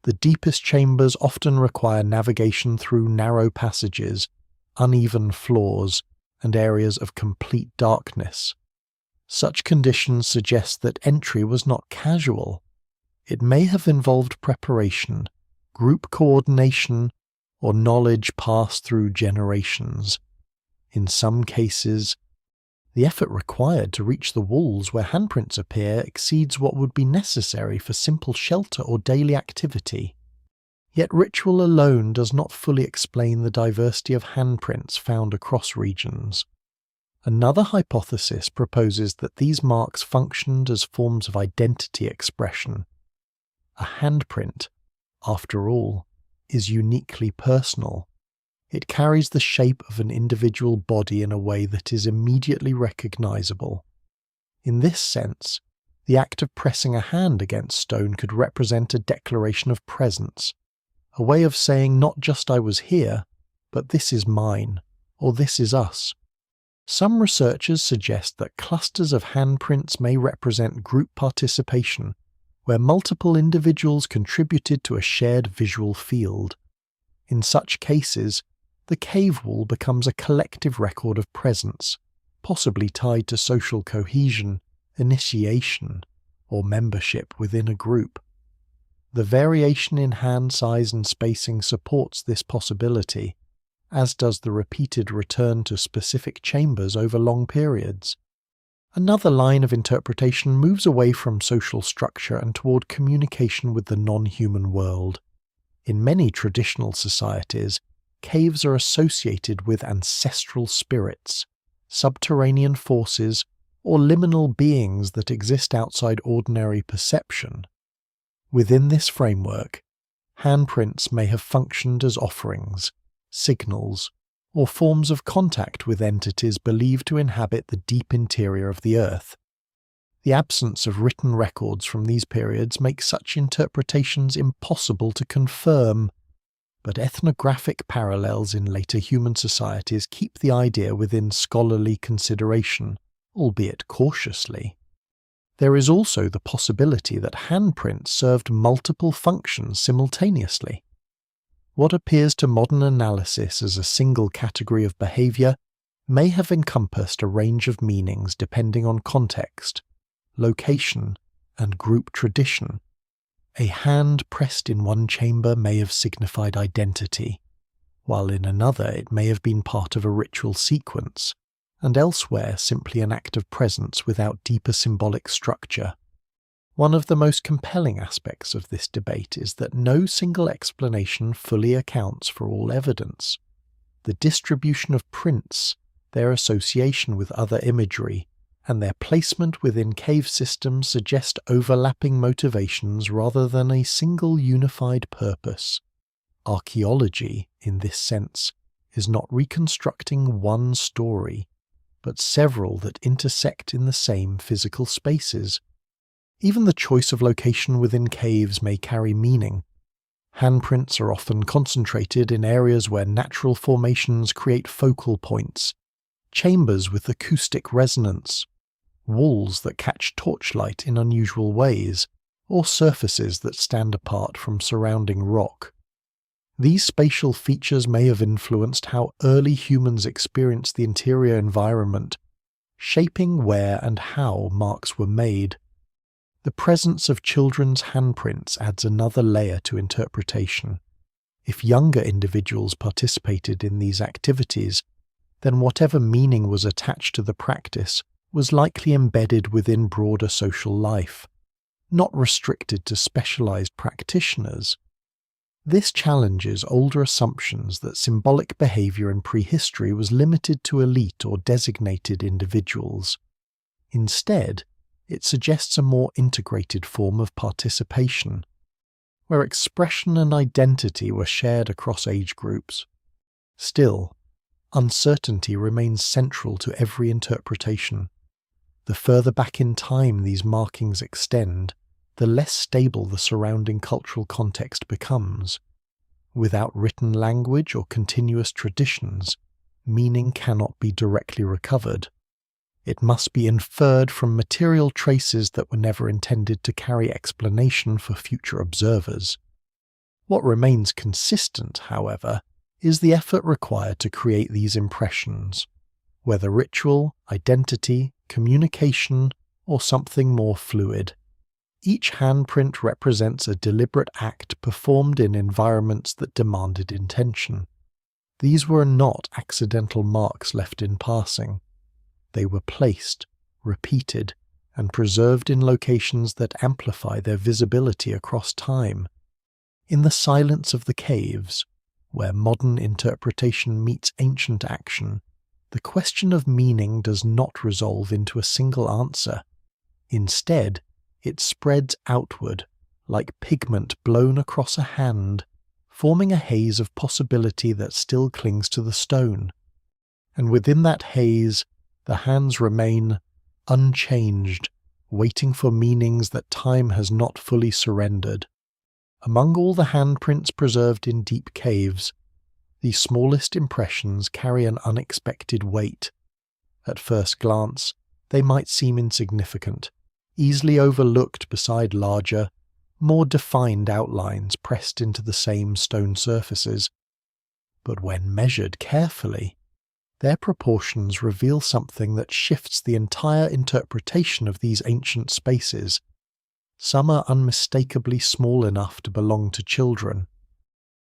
The deepest chambers often require navigation through narrow passages, uneven floors, and areas of complete darkness. Such conditions suggest that entry was not casual. It may have involved preparation, group coordination, or knowledge passed through generations. In some cases, the effort required to reach the walls where handprints appear exceeds what would be necessary for simple shelter or daily activity. Yet ritual alone does not fully explain the diversity of handprints found across regions. Another hypothesis proposes that these marks functioned as forms of identity expression. A handprint, after all, is uniquely personal. It carries the shape of an individual body in a way that is immediately recognizable. In this sense, the act of pressing a hand against stone could represent a declaration of presence, a way of saying not just I was here, but this is mine, or this is us. Some researchers suggest that clusters of handprints may represent group participation, where multiple individuals contributed to a shared visual field. In such cases, the cave wall becomes a collective record of presence, possibly tied to social cohesion, initiation, or membership within a group. The variation in hand size and spacing supports this possibility, as does the repeated return to specific chambers over long periods. Another line of interpretation moves away from social structure and toward communication with the non-human world. In many traditional societies, caves are associated with ancestral spirits, subterranean forces, or liminal beings that exist outside ordinary perception. Within this framework, handprints may have functioned as offerings, signals, or forms of contact with entities believed to inhabit the deep interior of the earth. The absence of written records from these periods makes such interpretations impossible to confirm, but ethnographic parallels in later human societies keep the idea within scholarly consideration, albeit cautiously. There is also the possibility that handprints served multiple functions simultaneously. What appears to modern analysis as a single category of behaviour may have encompassed a range of meanings depending on context, location, and group tradition. A hand pressed in one chamber may have signified identity, while in another it may have been part of a ritual sequence, and elsewhere simply an act of presence without deeper symbolic structure. One of the most compelling aspects of this debate is that no single explanation fully accounts for all evidence. The distribution of prints, their association with other imagery, and their placement within cave systems suggest overlapping motivations rather than a single unified purpose. Archaeology, in this sense, is not reconstructing one story, but several that intersect in the same physical spaces. Even the choice of location within caves may carry meaning. Handprints are often concentrated in areas where natural formations create focal points, chambers with acoustic resonance, walls that catch torchlight in unusual ways, or surfaces that stand apart from surrounding rock. These spatial features may have influenced how early humans experienced the interior environment, shaping where and how marks were made. The presence of children's handprints adds another layer to interpretation. If younger individuals participated in these activities, then whatever meaning was attached to the practice was likely embedded within broader social life, not restricted to specialized practitioners. This challenges older assumptions that symbolic behavior in prehistory was limited to elite or designated individuals. Instead, it suggests a more integrated form of participation, where expression and identity were shared across age groups. Still, uncertainty remains central to every interpretation. The further back in time these markings extend, the less stable the surrounding cultural context becomes. Without written language or continuous traditions, meaning cannot be directly recovered. It must be inferred from material traces that were never intended to carry explanation for future observers. What remains consistent, however, is the effort required to create these impressions, whether ritual, identity, communication, or something more fluid. Each handprint represents a deliberate act performed in environments that demanded intention. These were not accidental marks left in passing. They were placed, repeated, and preserved in locations that amplify their visibility across time. In the silence of the caves, where modern interpretation meets ancient action, the question of meaning does not resolve into a single answer. Instead, it spreads outward, like pigment blown across a hand, forming a haze of possibility that still clings to the stone. And within that haze, the hands remain unchanged, waiting for meanings that time has not fully surrendered. Among all the handprints preserved in deep caves, the smallest impressions carry an unexpected weight. At first glance, they might seem insignificant, easily overlooked beside larger, more defined outlines pressed into the same stone surfaces. But when measured carefully, their proportions reveal something that shifts the entire interpretation of these ancient spaces. Some are unmistakably small enough to belong to children.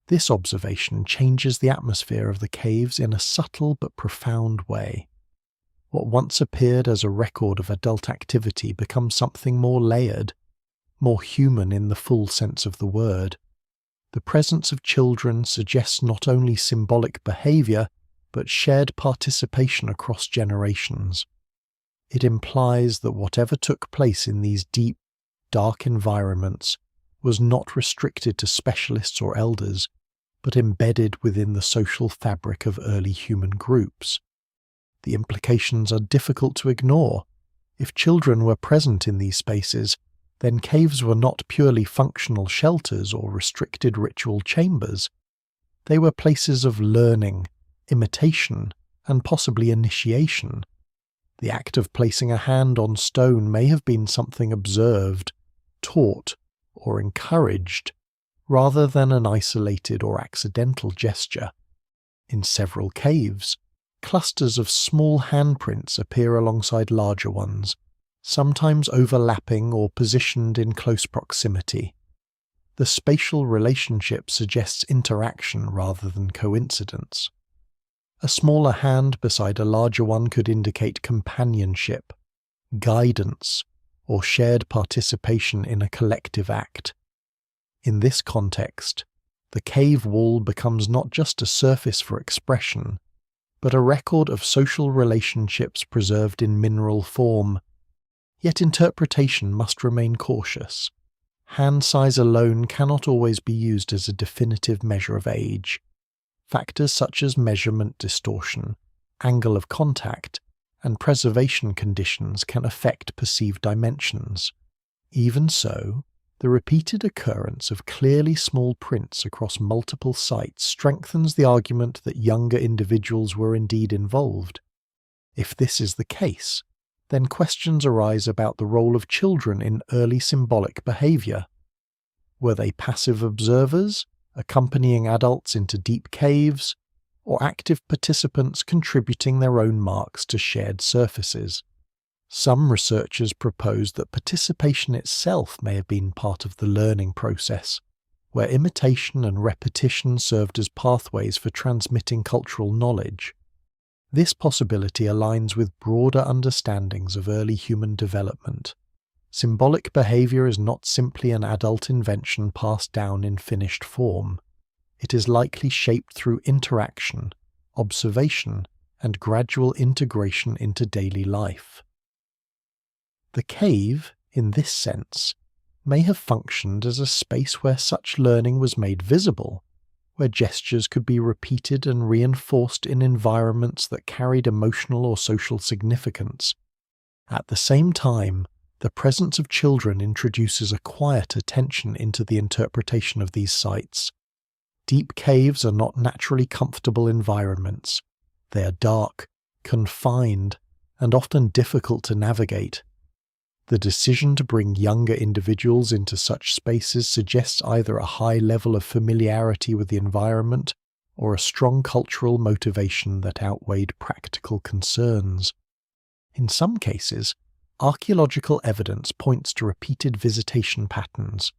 This observation changes the atmosphere of the caves in a subtle but profound way. What once appeared as a record of adult activity becomes something more layered, more human in the full sense of the word. The presence of children suggests not only symbolic behavior, but shared participation across generations. It implies that whatever took place in these deep, dark environments was not restricted to specialists or elders, but embedded within the social fabric of early human groups. The implications are difficult to ignore. If children were present in these spaces, then caves were not purely functional shelters or restricted ritual chambers. They were places of learning, imitation, and possibly initiation. The act of placing a hand on stone may have been something observed, taught, or encouraged, rather than an isolated or accidental gesture. In several caves, clusters of small handprints appear alongside larger ones, sometimes overlapping or positioned in close proximity. The spatial relationship suggests interaction rather than coincidence. A smaller hand beside a larger one could indicate companionship, guidance, or shared participation in a collective act. In this context, the cave wall becomes not just a surface for expression, but a record of social relationships preserved in mineral form. Yet interpretation must remain cautious. Hand size alone cannot always be used as a definitive measure of age. Factors such as measurement distortion, angle of contact, and preservation conditions can affect perceived dimensions. Even so, the repeated occurrence of clearly small prints across multiple sites strengthens the argument that younger individuals were indeed involved. If this is the case, then questions arise about the role of children in early symbolic behavior. Were they passive observers, accompanying adults into deep caves, or active participants contributing their own marks to shared surfaces? Some researchers propose that participation itself may have been part of the learning process, where imitation and repetition served as pathways for transmitting cultural knowledge. This possibility aligns with broader understandings of early human development. Symbolic behavior is not simply an adult invention passed down in finished form. It is likely shaped through interaction, observation, and gradual integration into daily life. The cave, in this sense, may have functioned as a space where such learning was made visible, where gestures could be repeated and reinforced in environments that carried emotional or social significance. At the same time, the presence of children introduces a quiet attention into the interpretation of these sites. Deep caves are not naturally comfortable environments. They are dark, confined, and often difficult to navigate. The decision to bring younger individuals into such spaces suggests either a high level of familiarity with the environment or a strong cultural motivation that outweighed practical concerns. In some cases, archaeological evidence points to repeated visitation patterns.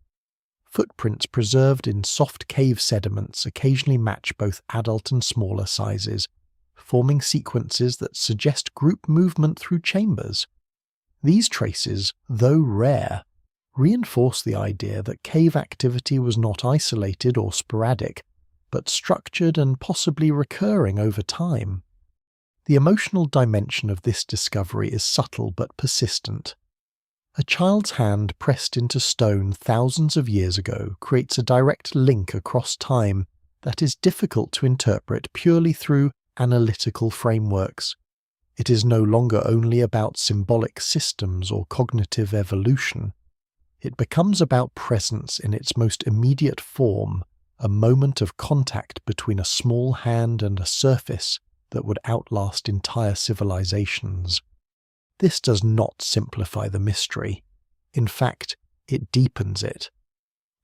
Footprints preserved in soft cave sediments occasionally match both adult and smaller sizes, forming sequences that suggest group movement through chambers. These traces, though rare, reinforce the idea that cave activity was not isolated or sporadic, but structured and possibly recurring over time. The emotional dimension of this discovery is subtle but persistent. A child's hand pressed into stone thousands of years ago creates a direct link across time that is difficult to interpret purely through analytical frameworks. It is no longer only about symbolic systems or cognitive evolution. It becomes about presence in its most immediate form, a moment of contact between a small hand and a surface that would outlast entire civilizations. This does not simplify the mystery. In fact, it deepens it.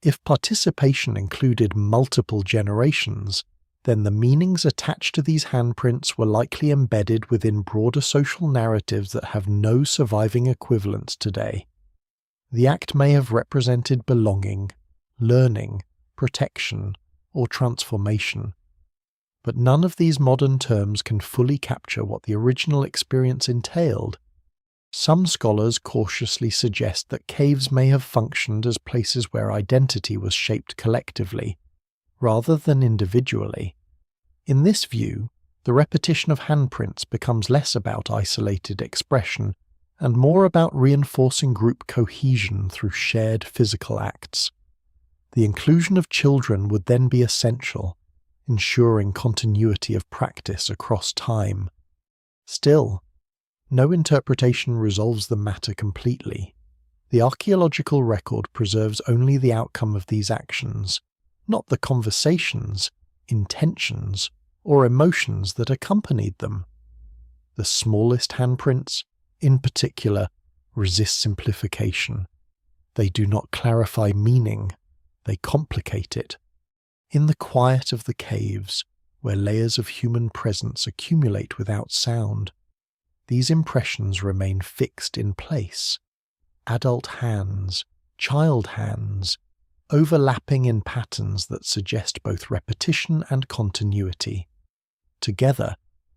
If participation included multiple generations, then the meanings attached to these handprints were likely embedded within broader social narratives that have no surviving equivalents today. The act may have represented belonging, learning, protection, or transformation. But none of these modern terms can fully capture what the original experience entailed. Some scholars cautiously suggest that caves may have functioned as places where identity was shaped collectively, rather than individually. In this view, the repetition of handprints becomes less about isolated expression and more about reinforcing group cohesion through shared physical acts. The inclusion of children would then be essential, ensuring continuity of practice across time. Still, no interpretation resolves the matter completely. The archaeological record preserves only the outcome of these actions, not the conversations, intentions, or emotions that accompanied them. The smallest handprints, in particular, resist simplification. They do not clarify meaning, they complicate it. In the quiet of the caves, where layers of human presence accumulate without sound, these impressions remain fixed in place. Adult hands, child hands, overlapping in patterns that suggest both repetition and continuity. Together,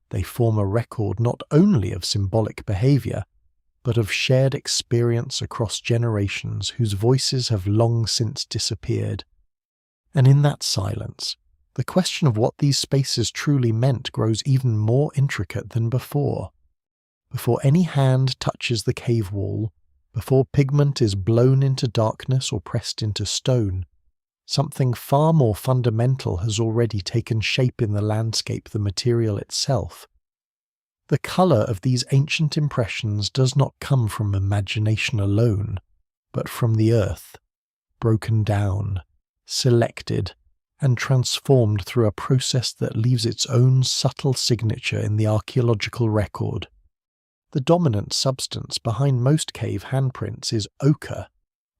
they form a record not only of symbolic behavior, but of shared experience across generations whose voices have long since disappeared. And in that silence, the question of what these spaces truly meant grows even more intricate than before. Before any hand touches the cave wall, before pigment is blown into darkness or pressed into stone, something far more fundamental has already taken shape in the landscape, the material itself. The colour of these ancient impressions does not come from imagination alone, but from the earth, broken down, selected, and transformed through a process that leaves its own subtle signature in the archaeological record. The dominant substance behind most cave handprints is ochre,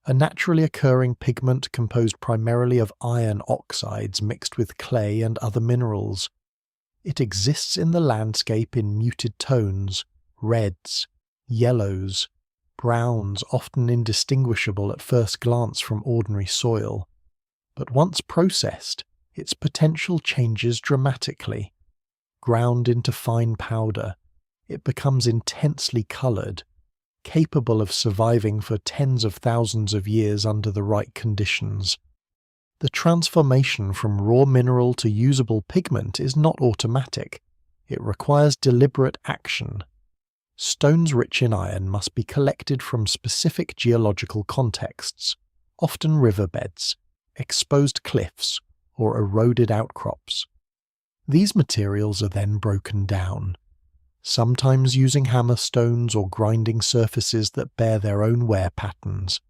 a naturally occurring pigment composed primarily of iron oxides mixed with clay and other minerals. It exists in the landscape in muted tones, reds, yellows, browns often indistinguishable at first glance from ordinary soil. But once processed, its potential changes dramatically. Ground into fine powder, it becomes intensely coloured, capable of surviving for tens of thousands of years under the right conditions. The transformation from raw mineral to usable pigment is not automatic. It requires deliberate action. Stones rich in iron must be collected from specific geological contexts, often riverbeds, exposed cliffs, or eroded outcrops. These materials are then broken down, sometimes using hammerstones or grinding surfaces that bear their own wear patterns.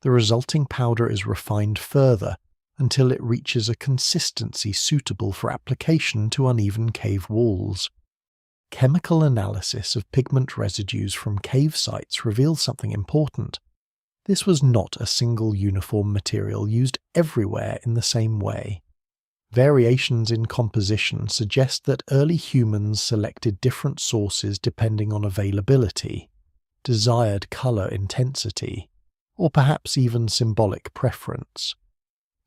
The resulting powder is refined further until it reaches a consistency suitable for application to uneven cave walls. Chemical analysis of pigment residues from cave sites reveals something important. This was not a single uniform material used everywhere in the same way. Variations in composition suggest that early humans selected different sources depending on availability, desired colour intensity, or perhaps even symbolic preference.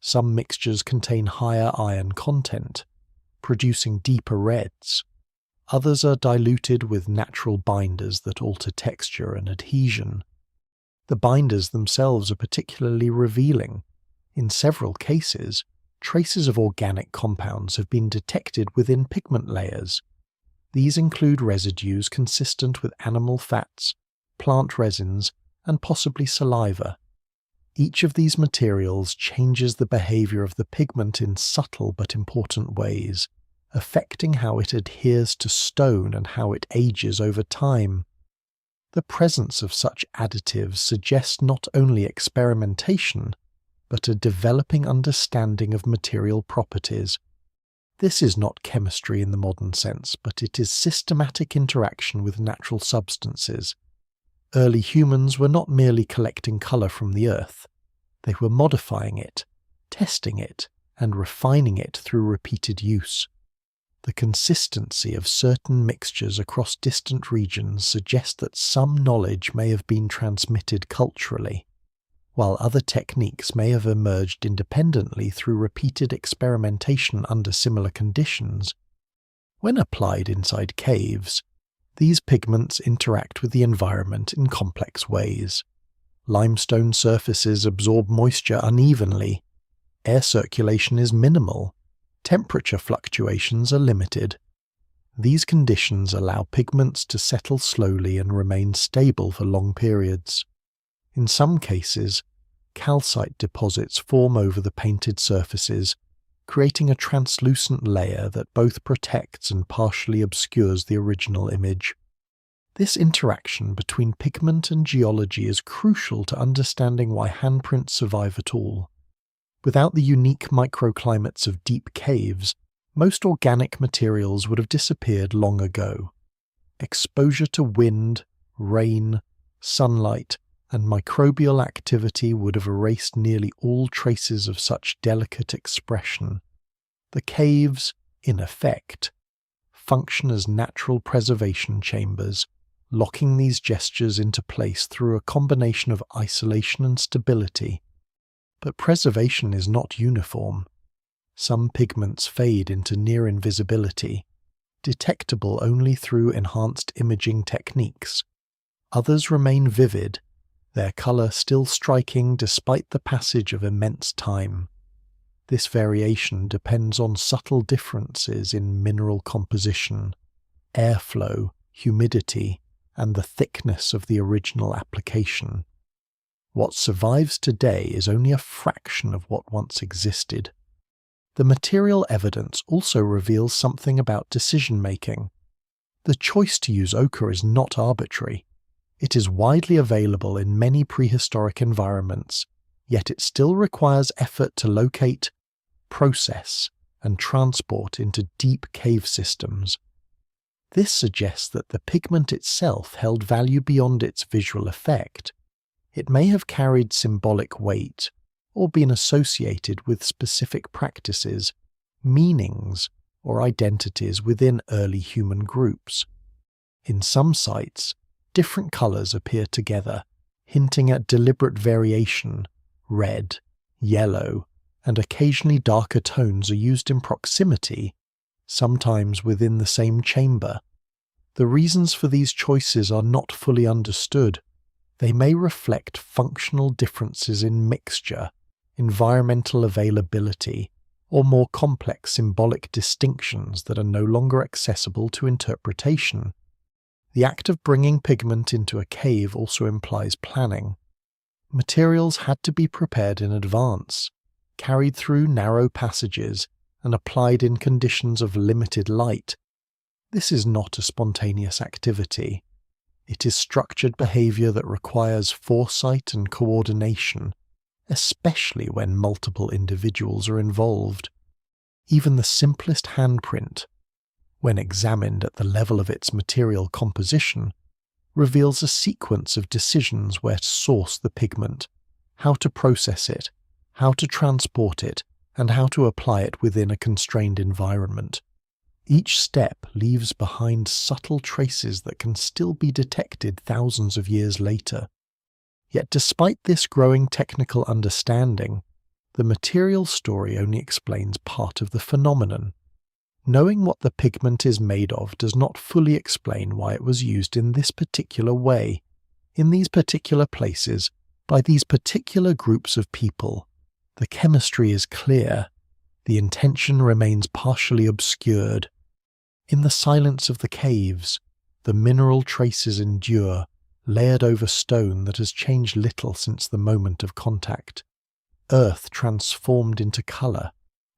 Some mixtures contain higher iron content, producing deeper reds. Others are diluted with natural binders that alter texture and adhesion. The binders themselves are particularly revealing. In several cases, traces of organic compounds have been detected within pigment layers. These include residues consistent with animal fats, plant resins, and possibly saliva. Each of these materials changes the behavior of the pigment in subtle but important ways, affecting how it adheres to stone and how it ages over time. The presence of such additives suggests not only experimentation, but a developing understanding of material properties. This is not chemistry in the modern sense, but it is systematic interaction with natural substances. Early humans were not merely collecting colour from the earth. They were modifying it, testing it, and refining it through repeated use. The consistency of certain mixtures across distant regions suggests that some knowledge may have been transmitted culturally, while other techniques may have emerged independently through repeated experimentation under similar conditions. When applied inside caves, these pigments interact with the environment in complex ways. Limestone surfaces absorb moisture unevenly. Air circulation is minimal. Temperature fluctuations are limited. These conditions allow pigments to settle slowly and remain stable for long periods. In some cases, calcite deposits form over the painted surfaces, creating a translucent layer that both protects and partially obscures the original image. This interaction between pigment and geology is crucial to understanding why handprints survive at all. Without the unique microclimates of deep caves, most organic materials would have disappeared long ago. Exposure to wind, rain, sunlight, and microbial activity would have erased nearly all traces of such delicate expression. The caves, in effect, function as natural preservation chambers, locking these gestures into place through a combination of isolation and stability. But preservation is not uniform. Some pigments fade into near invisibility, detectable only through enhanced imaging techniques. Others remain vivid, their colour still striking despite the passage of immense time. This variation depends on subtle differences in mineral composition, airflow, humidity, and the thickness of the original application. What survives today is only a fraction of what once existed. The material evidence also reveals something about decision-making. The choice to use ochre is not arbitrary. It is widely available in many prehistoric environments, yet it still requires effort to locate, process, and transport into deep cave systems. This suggests that the pigment itself held value beyond its visual effect. It may have carried symbolic weight, or been associated with specific practices, meanings, or identities within early human groups. In some sites, different colours appear together, hinting at deliberate variation. Red, yellow, and occasionally darker tones are used in proximity, sometimes within the same chamber. The reasons for these choices are not fully understood. They may reflect functional differences in mixture, environmental availability, or more complex symbolic distinctions that are no longer accessible to interpretation. The act of bringing pigment into a cave also implies planning. Materials had to be prepared in advance, carried through narrow passages, and applied in conditions of limited light. This is not a spontaneous activity. It is structured behavior that requires foresight and coordination, especially when multiple individuals are involved. Even the simplest handprint, when examined at the level of its material composition, reveals a sequence of decisions where to source the pigment, how to process it, how to transport it, and how to apply it within a constrained environment. Each step leaves behind subtle traces that can still be detected thousands of years later. Yet despite this growing technical understanding, the material story only explains part of the phenomenon. Knowing what the pigment is made of does not fully explain why it was used in this particular way, in these particular places, by these particular groups of people. The chemistry is clear. The intention remains partially obscured. In the silence of the caves, the mineral traces endure, layered over stone that has changed little since the moment of contact. Earth transformed into colour,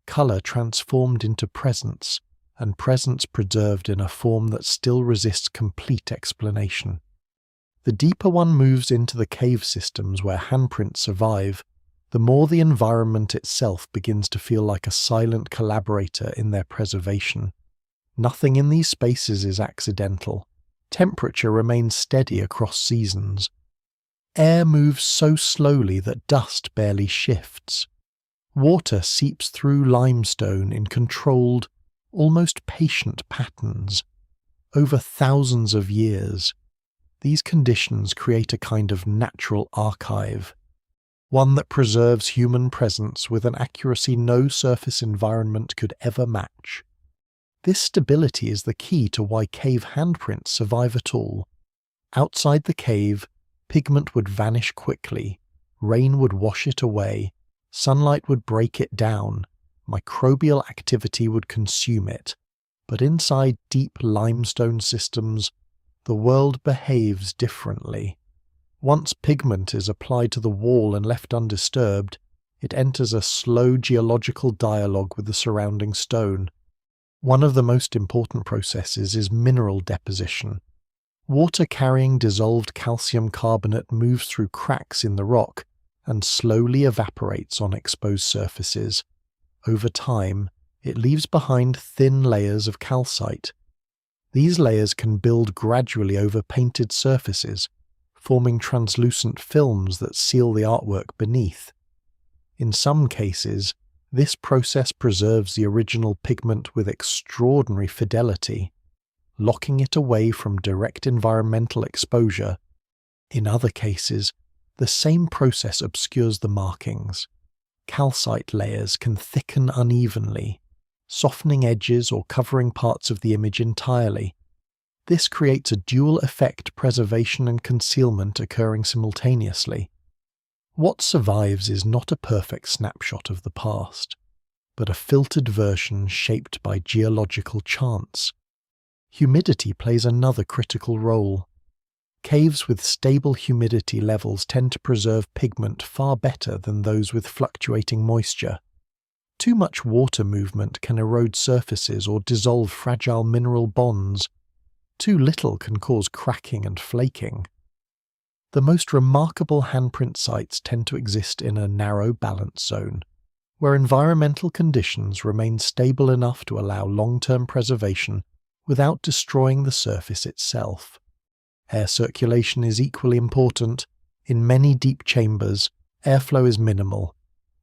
colour transformed into presence, and presence preserved in a form that still resists complete explanation. The deeper one moves into the cave systems where handprints survive, the more the environment itself begins to feel like a silent collaborator in their preservation. Nothing in these spaces is accidental. Temperature remains steady across seasons. Air moves so slowly that dust barely shifts. Water seeps through limestone in controlled, almost patient patterns. Over thousands of years, these conditions create a kind of natural archive, one that preserves human presence with an accuracy no surface environment could ever match. This stability is the key to why cave handprints survive at all. Outside the cave, pigment would vanish quickly, rain would wash it away, sunlight would break it down, microbial activity would consume it. But inside deep limestone systems, the world behaves differently. Once pigment is applied to the wall and left undisturbed, it enters a slow geological dialogue with the surrounding stone. One of the most important processes is mineral deposition. Water carrying dissolved calcium carbonate moves through cracks in the rock and slowly evaporates on exposed surfaces. Over time, it leaves behind thin layers of calcite. These layers can build gradually over painted surfaces, forming translucent films that seal the artwork beneath. In some cases, this process preserves the original pigment with extraordinary fidelity, locking it away from direct environmental exposure. In other cases, the same process obscures the markings. Calcite layers can thicken unevenly, softening edges or covering parts of the image entirely. This creates a dual effect: preservation and concealment occurring simultaneously. What survives is not a perfect snapshot of the past, but a filtered version shaped by geological chance. Humidity plays another critical role. Caves with stable humidity levels tend to preserve pigment far better than those with fluctuating moisture. Too much water movement can erode surfaces or dissolve fragile mineral bonds. Too little can cause cracking and flaking. The most remarkable handprint sites tend to exist in a narrow balance zone, where environmental conditions remain stable enough to allow long-term preservation without destroying the surface itself. Air circulation is equally important. In many deep chambers, airflow is minimal.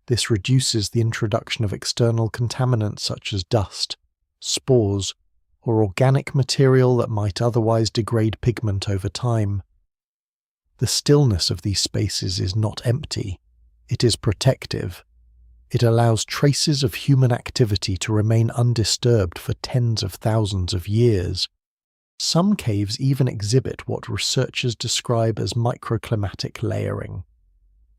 This reduces the introduction of external contaminants such as dust, spores, or organic material that might otherwise degrade pigment over time. The stillness of these spaces is not empty, it is protective. It allows traces of human activity to remain undisturbed for tens of thousands of years. Some caves even exhibit what researchers describe as microclimatic layering.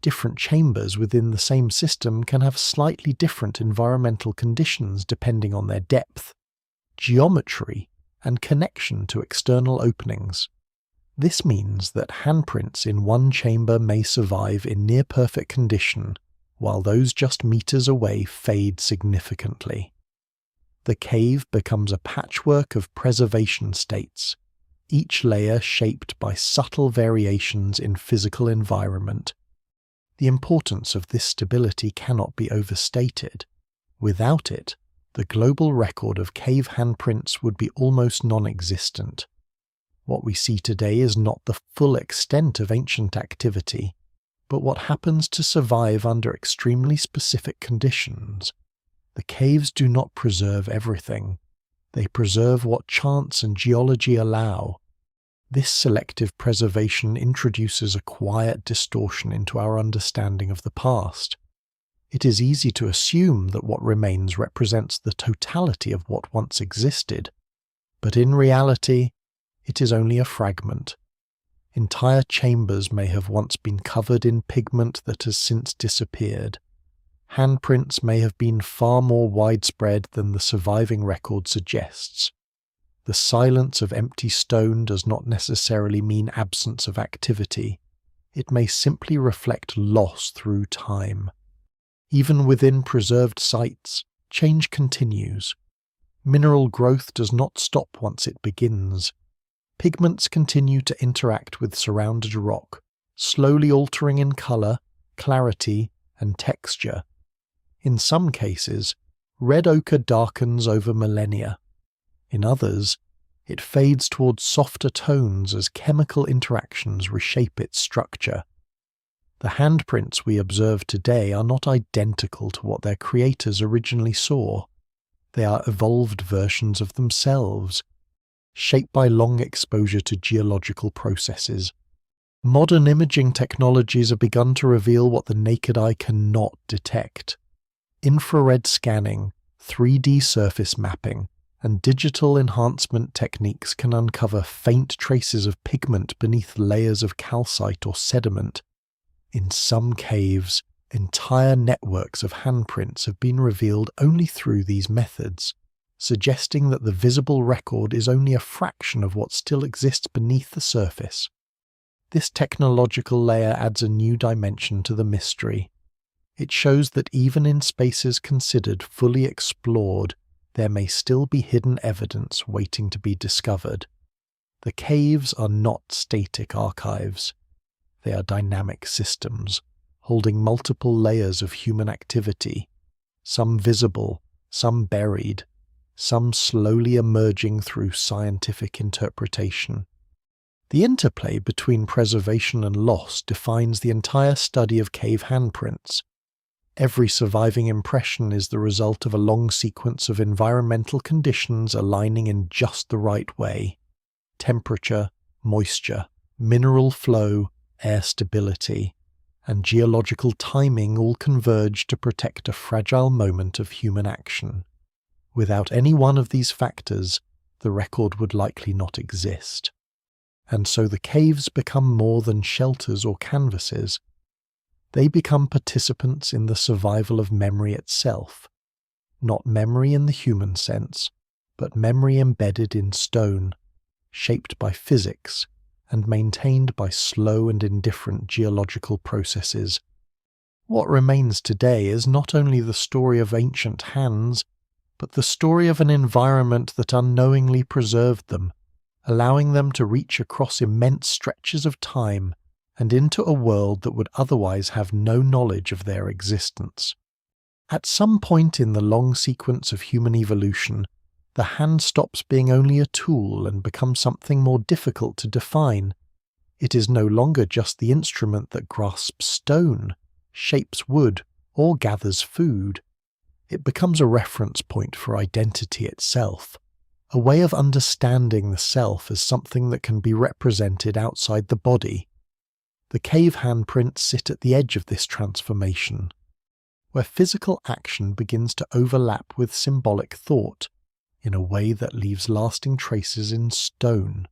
Different chambers within the same system can have slightly different environmental conditions depending on their depth, geometry, and connection to external openings. This means that handprints in one chamber may survive in near-perfect condition, while those just meters away fade significantly. The cave becomes a patchwork of preservation states, each layer shaped by subtle variations in physical environment. The importance of this stability cannot be overstated. Without it, the global record of cave handprints would be almost non-existent. What we see today is not the full extent of ancient activity, but what happens to survive under extremely specific conditions. The caves do not preserve everything. They preserve what chance and geology allow. This selective preservation introduces a quiet distortion into our understanding of the past. It is easy to assume that what remains represents the totality of what once existed, but in reality, it is only a fragment. Entire chambers may have once been covered in pigment that has since disappeared. Handprints may have been far more widespread than the surviving record suggests. The silence of empty stone does not necessarily mean absence of activity. It may simply reflect loss through time. Even within preserved sites, change continues. Mineral growth does not stop once it begins. Pigments continue to interact with surrounded rock, slowly altering in color, clarity, and texture. In some cases, red ochre darkens over millennia. In others, it fades towards softer tones as chemical interactions reshape its structure. The handprints we observe today are not identical to what their creators originally saw. They are evolved versions of themselves, shaped by long exposure to geological processes. Modern imaging technologies have begun to reveal what the naked eye cannot detect. Infrared scanning, 3D surface mapping, and digital enhancement techniques can uncover faint traces of pigment beneath layers of calcite or sediment. In some caves, entire networks of handprints have been revealed only through these methods, suggesting that the visible record is only a fraction of what still exists beneath the surface. This technological layer adds a new dimension to the mystery. It shows that even in spaces considered fully explored, there may still be hidden evidence waiting to be discovered. The caves are not static archives. They are dynamic systems, holding multiple layers of human activity, some visible, some buried, some slowly emerging through scientific interpretation. The interplay between preservation and loss defines the entire study of cave handprints. Every surviving impression is the result of a long sequence of environmental conditions aligning in just the right way. Temperature, moisture, mineral flow, air stability, and geological timing all converge to protect a fragile moment of human action. Without any one of these factors, the record would likely not exist. And so the caves become more than shelters or canvases. They become participants in the survival of memory itself. Not memory in the human sense, but memory embedded in stone, shaped by physics, and maintained by slow and indifferent geological processes. What remains today is not only the story of ancient hands, but the story of an environment that unknowingly preserved them, allowing them to reach across immense stretches of time and into a world that would otherwise have no knowledge of their existence. At some point in the long sequence of human evolution, the hand stops being only a tool and becomes something more difficult to define. It is no longer just the instrument that grasps stone, shapes wood, or gathers food. It becomes a reference point for identity itself, a way of understanding the self as something that can be represented outside the body. The cave handprints sit at the edge of this transformation, where physical action begins to overlap with symbolic thought, in a way that leaves lasting traces in stone.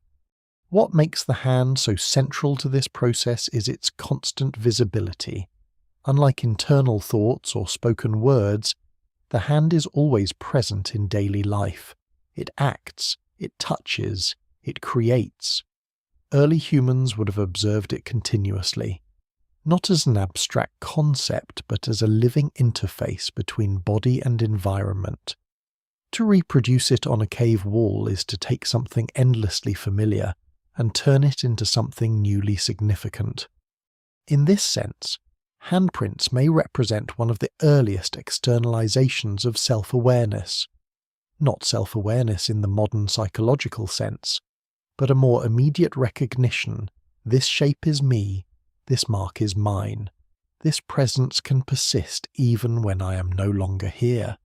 What makes the hand so central to this process is its constant visibility. Unlike internal thoughts or spoken words, the hand is always present in daily life. It acts, it touches, it creates. Early humans would have observed it continuously, not as an abstract concept, but as a living interface between body and environment. To reproduce it on a cave wall is to take something endlessly familiar and turn it into something newly significant. In this sense, handprints may represent one of the earliest externalizations of self-awareness. Not self-awareness in the modern psychological sense, but a more immediate recognition: this shape is me, this mark is mine, this presence can persist even when I am no longer here.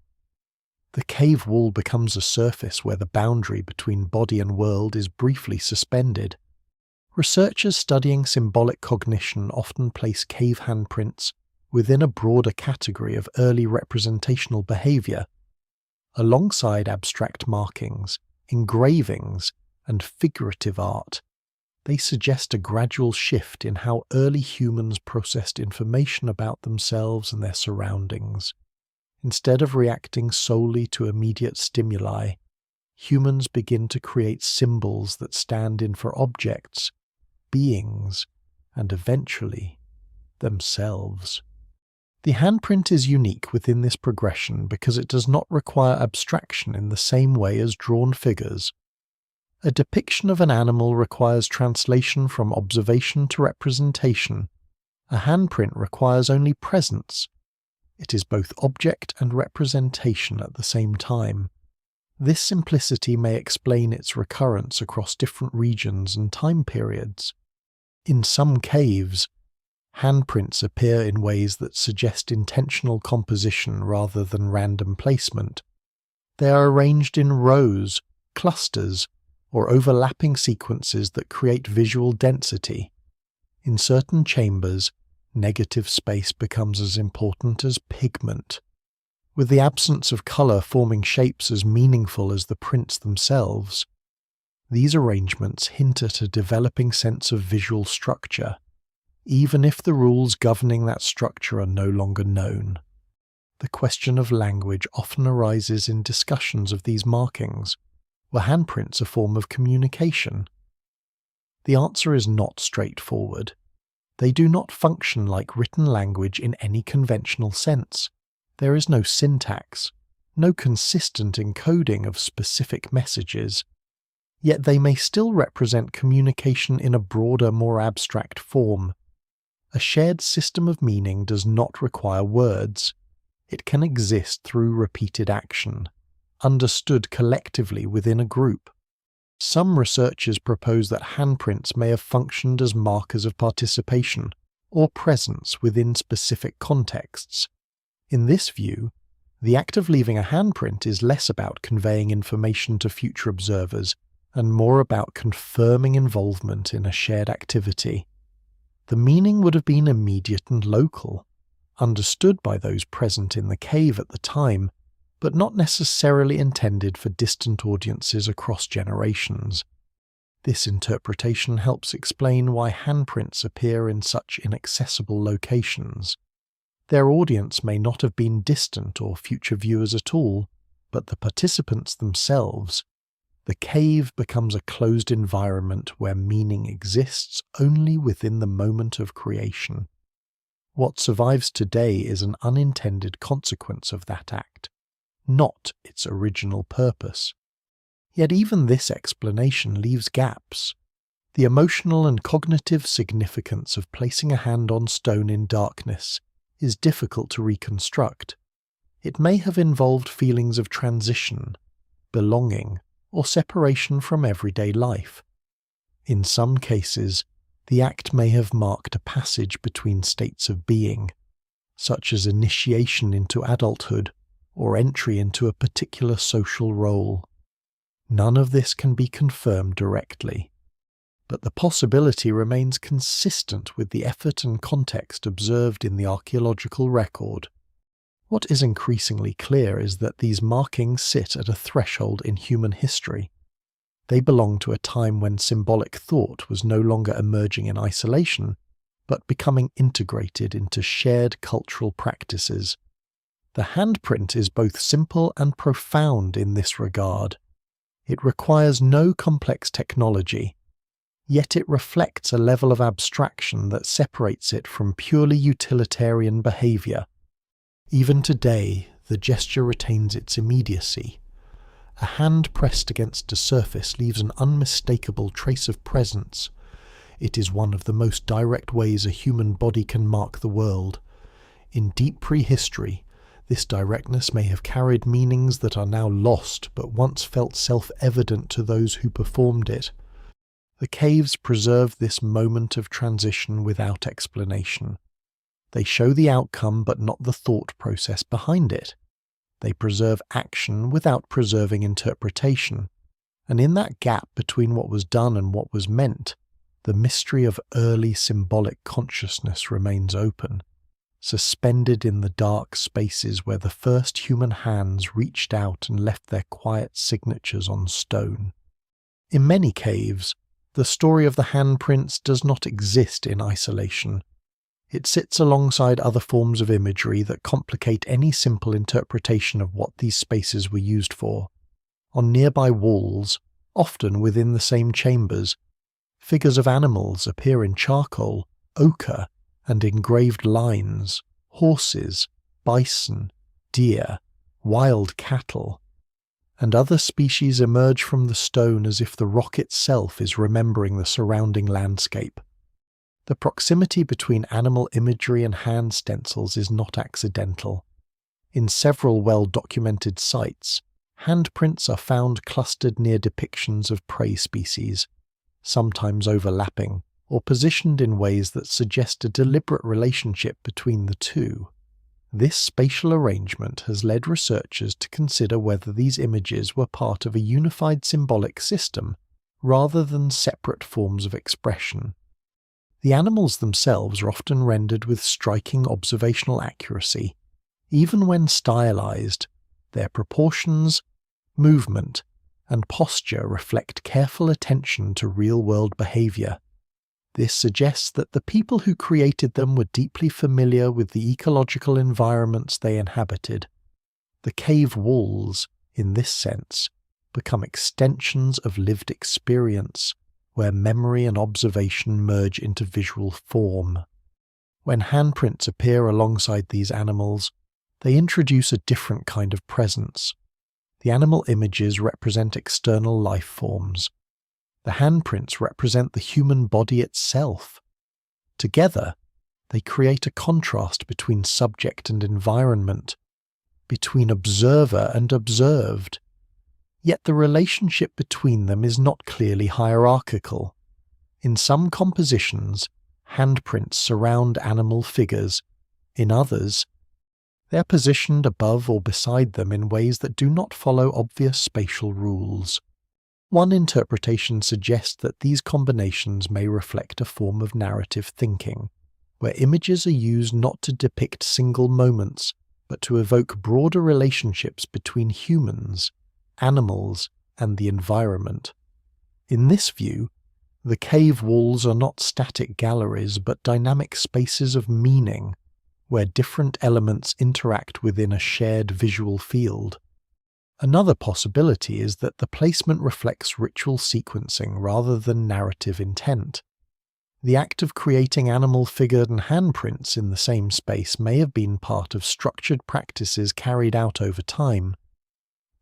The cave wall becomes a surface where the boundary between body and world is briefly suspended. Researchers studying symbolic cognition often place cave handprints within a broader category of early representational behavior. Alongside abstract markings, engravings, and figurative art, they suggest a gradual shift in how early humans processed information about themselves and their surroundings. Instead of reacting solely to immediate stimuli, humans begin to create symbols that stand in for objects, beings, and eventually, themselves. The handprint is unique within this progression because it does not require abstraction in the same way as drawn figures. A depiction of an animal requires translation from observation to representation. A handprint requires only presence. It is both object and representation at the same time. This simplicity may explain its recurrence across different regions and time periods. In some caves, handprints appear in ways that suggest intentional composition rather than random placement. They are arranged in rows, clusters, or overlapping sequences that create visual density. In certain chambers, negative space becomes as important as pigment, with the absence of colour forming shapes as meaningful as the prints themselves. These arrangements hint at a developing sense of visual structure, even if the rules governing that structure are no longer known. The question of language often arises in discussions of these markings. Were handprints a form of communication? The answer is not straightforward. They do not function like written language in any conventional sense. There is no syntax, no consistent encoding of specific messages. Yet they may still represent communication in a broader, more abstract form. A shared system of meaning does not require words. It can exist through repeated action, understood collectively within a group. Some researchers propose that handprints may have functioned as markers of participation or presence within specific contexts. In this view, the act of leaving a handprint is less about conveying information to future observers and more about confirming involvement in a shared activity. The meaning would have been immediate and local, understood by those present in the cave at the time, but not necessarily intended for distant audiences across generations. This interpretation helps explain why handprints appear in such inaccessible locations. Their audience may not have been distant or future viewers at all, but the participants themselves. The cave becomes a closed environment where meaning exists only within the moment of creation. What survives today is an unintended consequence of that act, not its original purpose. Yet even this explanation leaves gaps. The emotional and cognitive significance of placing a hand on stone in darkness is difficult to reconstruct. It may have involved feelings of transition, belonging, or separation from everyday life. In some cases, the act may have marked a passage between states of being, such as initiation into adulthood or entry into a particular social role. None of this can be confirmed directly, but the possibility remains consistent with the effort and context observed in the archaeological record. What is increasingly clear is that these markings sit at a threshold in human history. They belong to a time when symbolic thought was no longer emerging in isolation, but becoming integrated into shared cultural practices. The handprint is both simple and profound in this regard. It requires no complex technology, yet it reflects a level of abstraction that separates it from purely utilitarian behavior. Even today, the gesture retains its immediacy. A hand pressed against a surface leaves an unmistakable trace of presence. It is one of the most direct ways a human body can mark the world. In deep prehistory, this directness may have carried meanings that are now lost but once felt self-evident to those who performed it. The caves preserve this moment of transition without explanation. They show the outcome but not the thought process behind it. They preserve action without preserving interpretation. And in that gap between what was done and what was meant, the mystery of early symbolic consciousness remains open, suspended in the dark spaces where the first human hands reached out and left their quiet signatures on stone. In many caves, the story of the handprints does not exist in isolation. It sits alongside other forms of imagery that complicate any simple interpretation of what these spaces were used for. On nearby walls, often within the same chambers, figures of animals appear in charcoal, ochre, and engraved lines: horses, bison, deer, wild cattle. And other species emerge from the stone as if the rock itself is remembering the surrounding landscape. The proximity between animal imagery and hand stencils is not accidental. In several well-documented sites, handprints are found clustered near depictions of prey species, sometimes overlapping, or positioned in ways that suggest a deliberate relationship between the two. This spatial arrangement has led researchers to consider whether these images were part of a unified symbolic system, rather than separate forms of expression. The animals themselves are often rendered with striking observational accuracy. Even when stylized, their proportions, movement, and posture reflect careful attention to real-world behavior. This suggests that the people who created them were deeply familiar with the ecological environments they inhabited. The cave walls, in this sense, become extensions of lived experience, where memory and observation merge into visual form. When handprints appear alongside these animals, they introduce a different kind of presence. The animal images represent external life forms. The handprints represent the human body itself. Together, they create a contrast between subject and environment, between observer and observed. Yet the relationship between them is not clearly hierarchical. In some compositions, handprints surround animal figures. In others, they are positioned above or beside them in ways that do not follow obvious spatial rules. One interpretation suggests that these combinations may reflect a form of narrative thinking, where images are used not to depict single moments, but to evoke broader relationships between humans, animals, and the environment. In this view, the cave walls are not static galleries but dynamic spaces of meaning, where different elements interact within a shared visual field. Another possibility is that the placement reflects ritual sequencing rather than narrative intent. The act of creating animal-figured and handprints in the same space may have been part of structured practices carried out over time.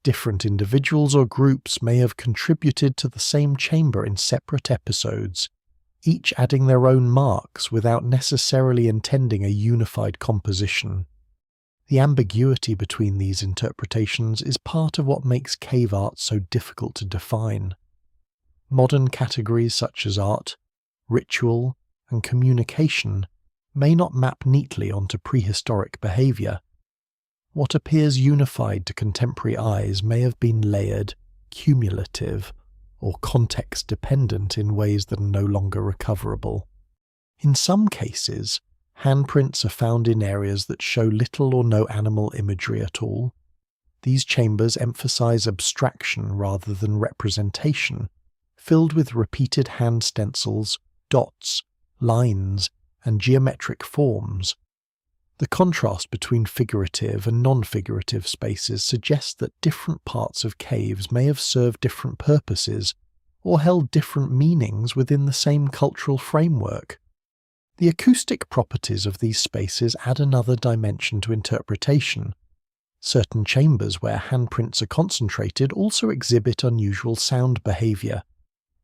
Different individuals or groups may have contributed to the same chamber in separate episodes, each adding their own marks without necessarily intending a unified composition. The ambiguity between these interpretations is part of what makes cave art so difficult to define. Modern categories such as art, ritual, and communication may not map neatly onto prehistoric behavior. What appears unified to contemporary eyes may have been layered, cumulative, or context-dependent in ways that are no longer recoverable. In some cases, handprints are found in areas that show little or no animal imagery at all. These chambers emphasize abstraction rather than representation, filled with repeated hand stencils, dots, lines, and geometric forms. The contrast between figurative and non-figurative spaces suggests that different parts of caves may have served different purposes or held different meanings within the same cultural framework. The acoustic properties of these spaces add another dimension to interpretation. Certain chambers where handprints are concentrated also exhibit unusual sound behavior.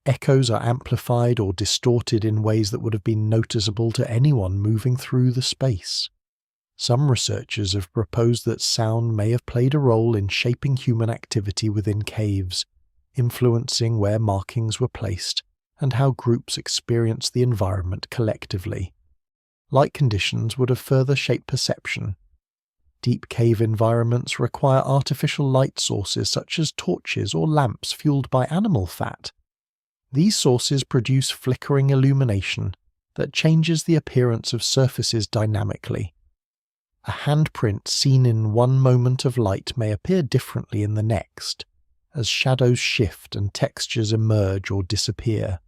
Echoes are amplified or distorted in ways that would have been noticeable to anyone moving through the space. Some researchers have proposed that sound may have played a role in shaping human activity within caves, influencing where markings were placed and how groups experienced the environment collectively. Light conditions would have further shaped perception. Deep cave environments require artificial light sources such as torches or lamps fueled by animal fat. These sources produce flickering illumination that changes the appearance of surfaces dynamically. A handprint seen in one moment of light may appear differently in the next, as shadows shift and textures emerge or disappear.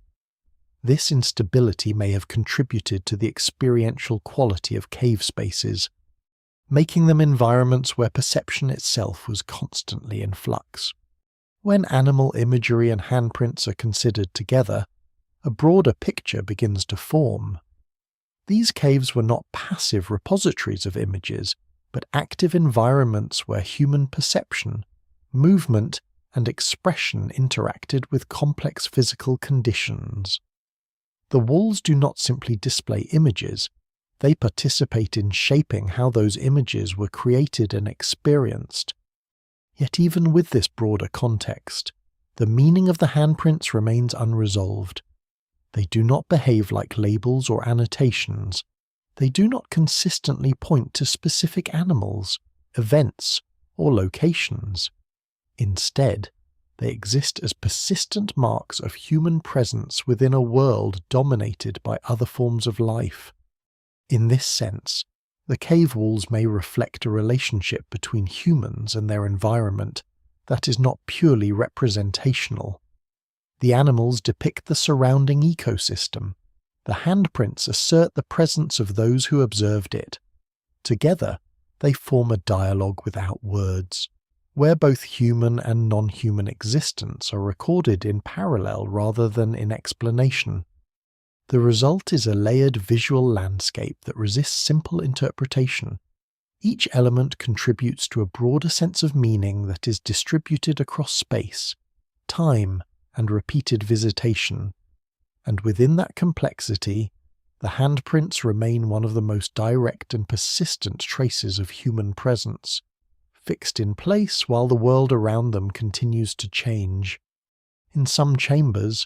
This instability may have contributed to the experiential quality of cave spaces, making them environments where perception itself was constantly in flux. When animal imagery and handprints are considered together, a broader picture begins to form. These caves were not passive repositories of images, but active environments where human perception, movement, and expression interacted with complex physical conditions. The walls do not simply display images, they participate in shaping how those images were created and experienced. Yet even with this broader context, the meaning of the handprints remains unresolved. They do not behave like labels or annotations. They do not consistently point to specific animals, events, or locations. Instead, they exist as persistent marks of human presence within a world dominated by other forms of life. In this sense, the cave walls may reflect a relationship between humans and their environment that is not purely representational. The animals depict the surrounding ecosystem. The handprints assert the presence of those who observed it. Together, they form a dialogue without words, where both human and non-human existence are recorded in parallel rather than in explanation. The result is a layered visual landscape that resists simple interpretation. Each element contributes to a broader sense of meaning that is distributed across space, time, and repeated visitation, and within that complexity, the handprints remain one of the most direct and persistent traces of human presence, fixed in place while the world around them continues to change. In some chambers,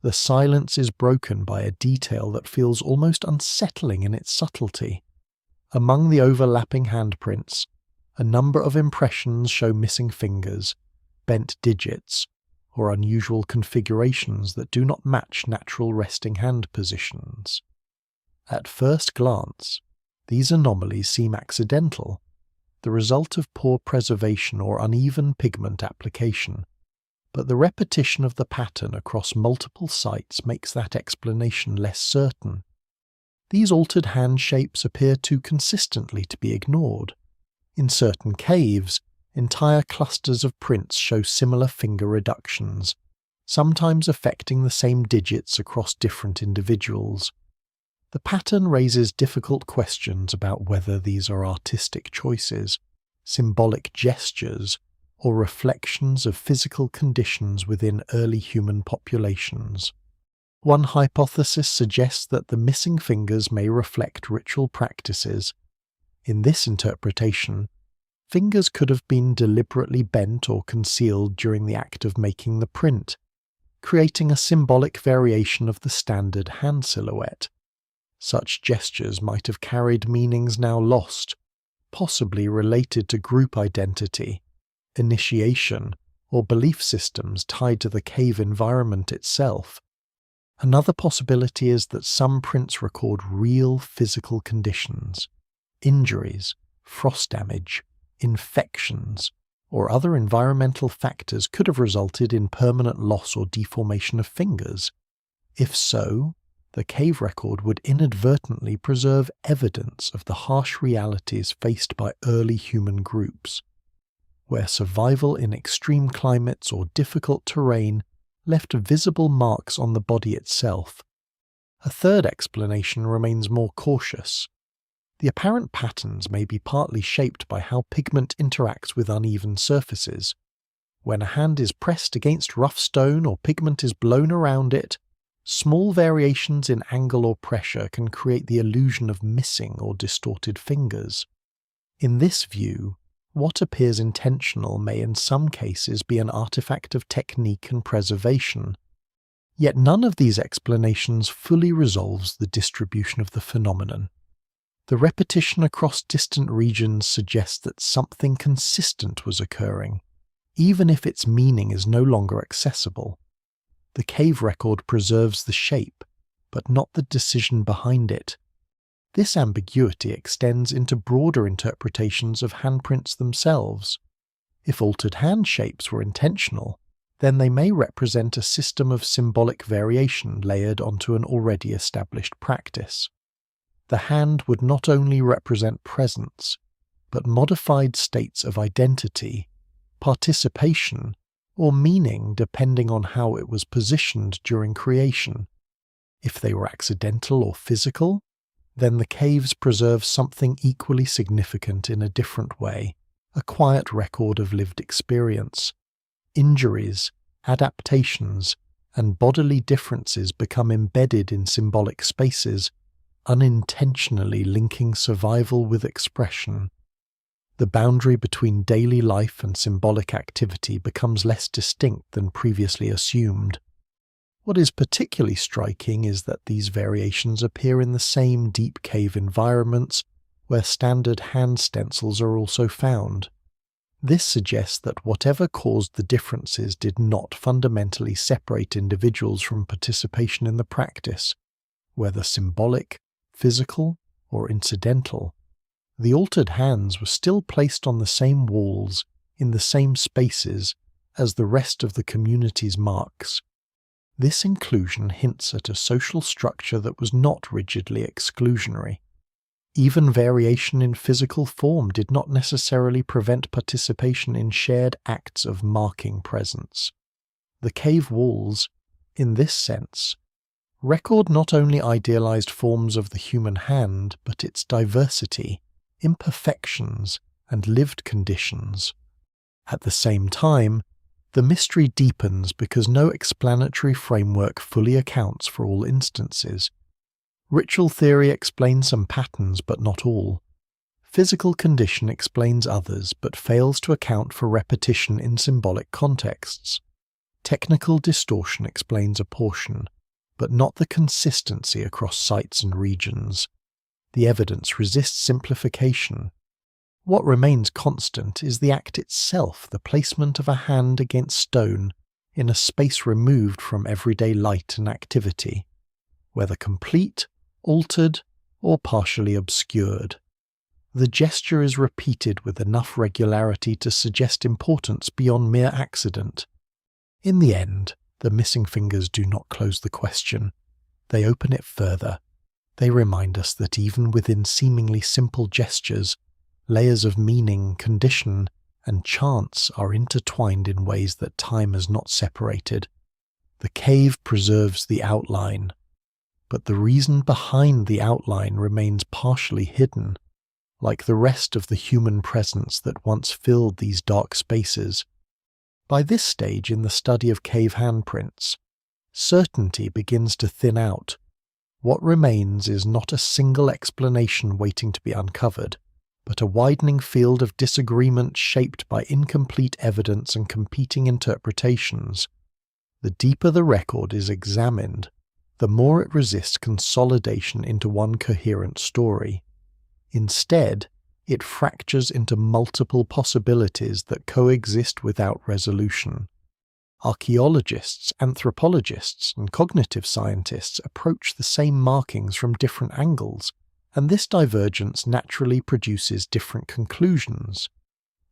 the silence is broken by a detail that feels almost unsettling in its subtlety. Among the overlapping handprints, a number of impressions show missing fingers, bent digits, or unusual configurations that do not match natural resting hand positions. At first glance, these anomalies seem accidental, the result of poor preservation or uneven pigment application, but the repetition of the pattern across multiple sites makes that explanation less certain. These altered hand shapes appear too consistently to be ignored. In certain caves, entire clusters of prints show similar finger reductions, sometimes affecting the same digits across different individuals. The pattern raises difficult questions about whether these are artistic choices, symbolic gestures, or reflections of physical conditions within early human populations. One hypothesis suggests that the missing fingers may reflect ritual practices. In this interpretation, fingers could have been deliberately bent or concealed during the act of making the print, creating a symbolic variation of the standard hand silhouette. Such gestures might have carried meanings now lost, possibly related to group identity, initiation, or belief systems tied to the cave environment itself. Another possibility is that some prints record real physical conditions. Injuries, frost damage, infections, or other environmental factors could have resulted in permanent loss or deformation of fingers. If so, the cave record would inadvertently preserve evidence of the harsh realities faced by early human groups, where survival in extreme climates or difficult terrain left visible marks on the body itself. A third explanation remains more cautious. The apparent patterns may be partly shaped by how pigment interacts with uneven surfaces. When a hand is pressed against rough stone or pigment is blown around it, small variations in angle or pressure can create the illusion of missing or distorted fingers. In this view, what appears intentional may in some cases be an artifact of technique and preservation. Yet none of these explanations fully resolves the distribution of the phenomenon. The repetition across distant regions suggests that something consistent was occurring, even if its meaning is no longer accessible. The cave record preserves the shape, but not the decision behind it. This ambiguity extends into broader interpretations of handprints themselves. If altered hand shapes were intentional, then they may represent a system of symbolic variation layered onto an already established practice. The hand would not only represent presence, but modified states of identity, participation, or meaning depending on how it was positioned during creation. If they were accidental or physical, then the caves preserve something equally significant in a different way, a quiet record of lived experience. Injuries, adaptations, and bodily differences become embedded in symbolic spaces, unintentionally linking survival with expression. The boundary between daily life and symbolic activity becomes less distinct than previously assumed. What is particularly striking is that these variations appear in the same deep cave environments where standard hand stencils are also found. This suggests that whatever caused the differences did not fundamentally separate individuals from participation in the practice, whether symbolic, physical, or incidental. The altered hands were still placed on the same walls, in the same spaces, as the rest of the community's marks. This inclusion hints at a social structure that was not rigidly exclusionary. Even variation in physical form did not necessarily prevent participation in shared acts of marking presence. The cave walls, in this sense, record not only idealized forms of the human hand, but its diversity, imperfections, and lived conditions. At the same time, the mystery deepens because no explanatory framework fully accounts for all instances. Ritual theory explains some patterns but not all. Physical condition explains others but fails to account for repetition in symbolic contexts. Technical distortion explains a portion, but not the consistency across sites and regions. The evidence resists simplification. What remains constant is the act itself, the placement of a hand against stone in a space removed from everyday light and activity, whether complete, altered, or partially obscured. The gesture is repeated with enough regularity to suggest importance beyond mere accident. In the end, the missing fingers do not close the question. They open it further. They remind us that even within seemingly simple gestures, layers of meaning, condition, and chance are intertwined in ways that time has not separated. The cave preserves the outline, but the reason behind the outline remains partially hidden, like the rest of the human presence that once filled these dark spaces. By this stage in the study of cave handprints, certainty begins to thin out. What remains is not a single explanation waiting to be uncovered, but a widening field of disagreement shaped by incomplete evidence and competing interpretations. The deeper the record is examined, the more it resists consolidation into one coherent story. Instead, it fractures into multiple possibilities that coexist without resolution. Archaeologists, anthropologists, and cognitive scientists approach the same markings from different angles, and this divergence naturally produces different conclusions.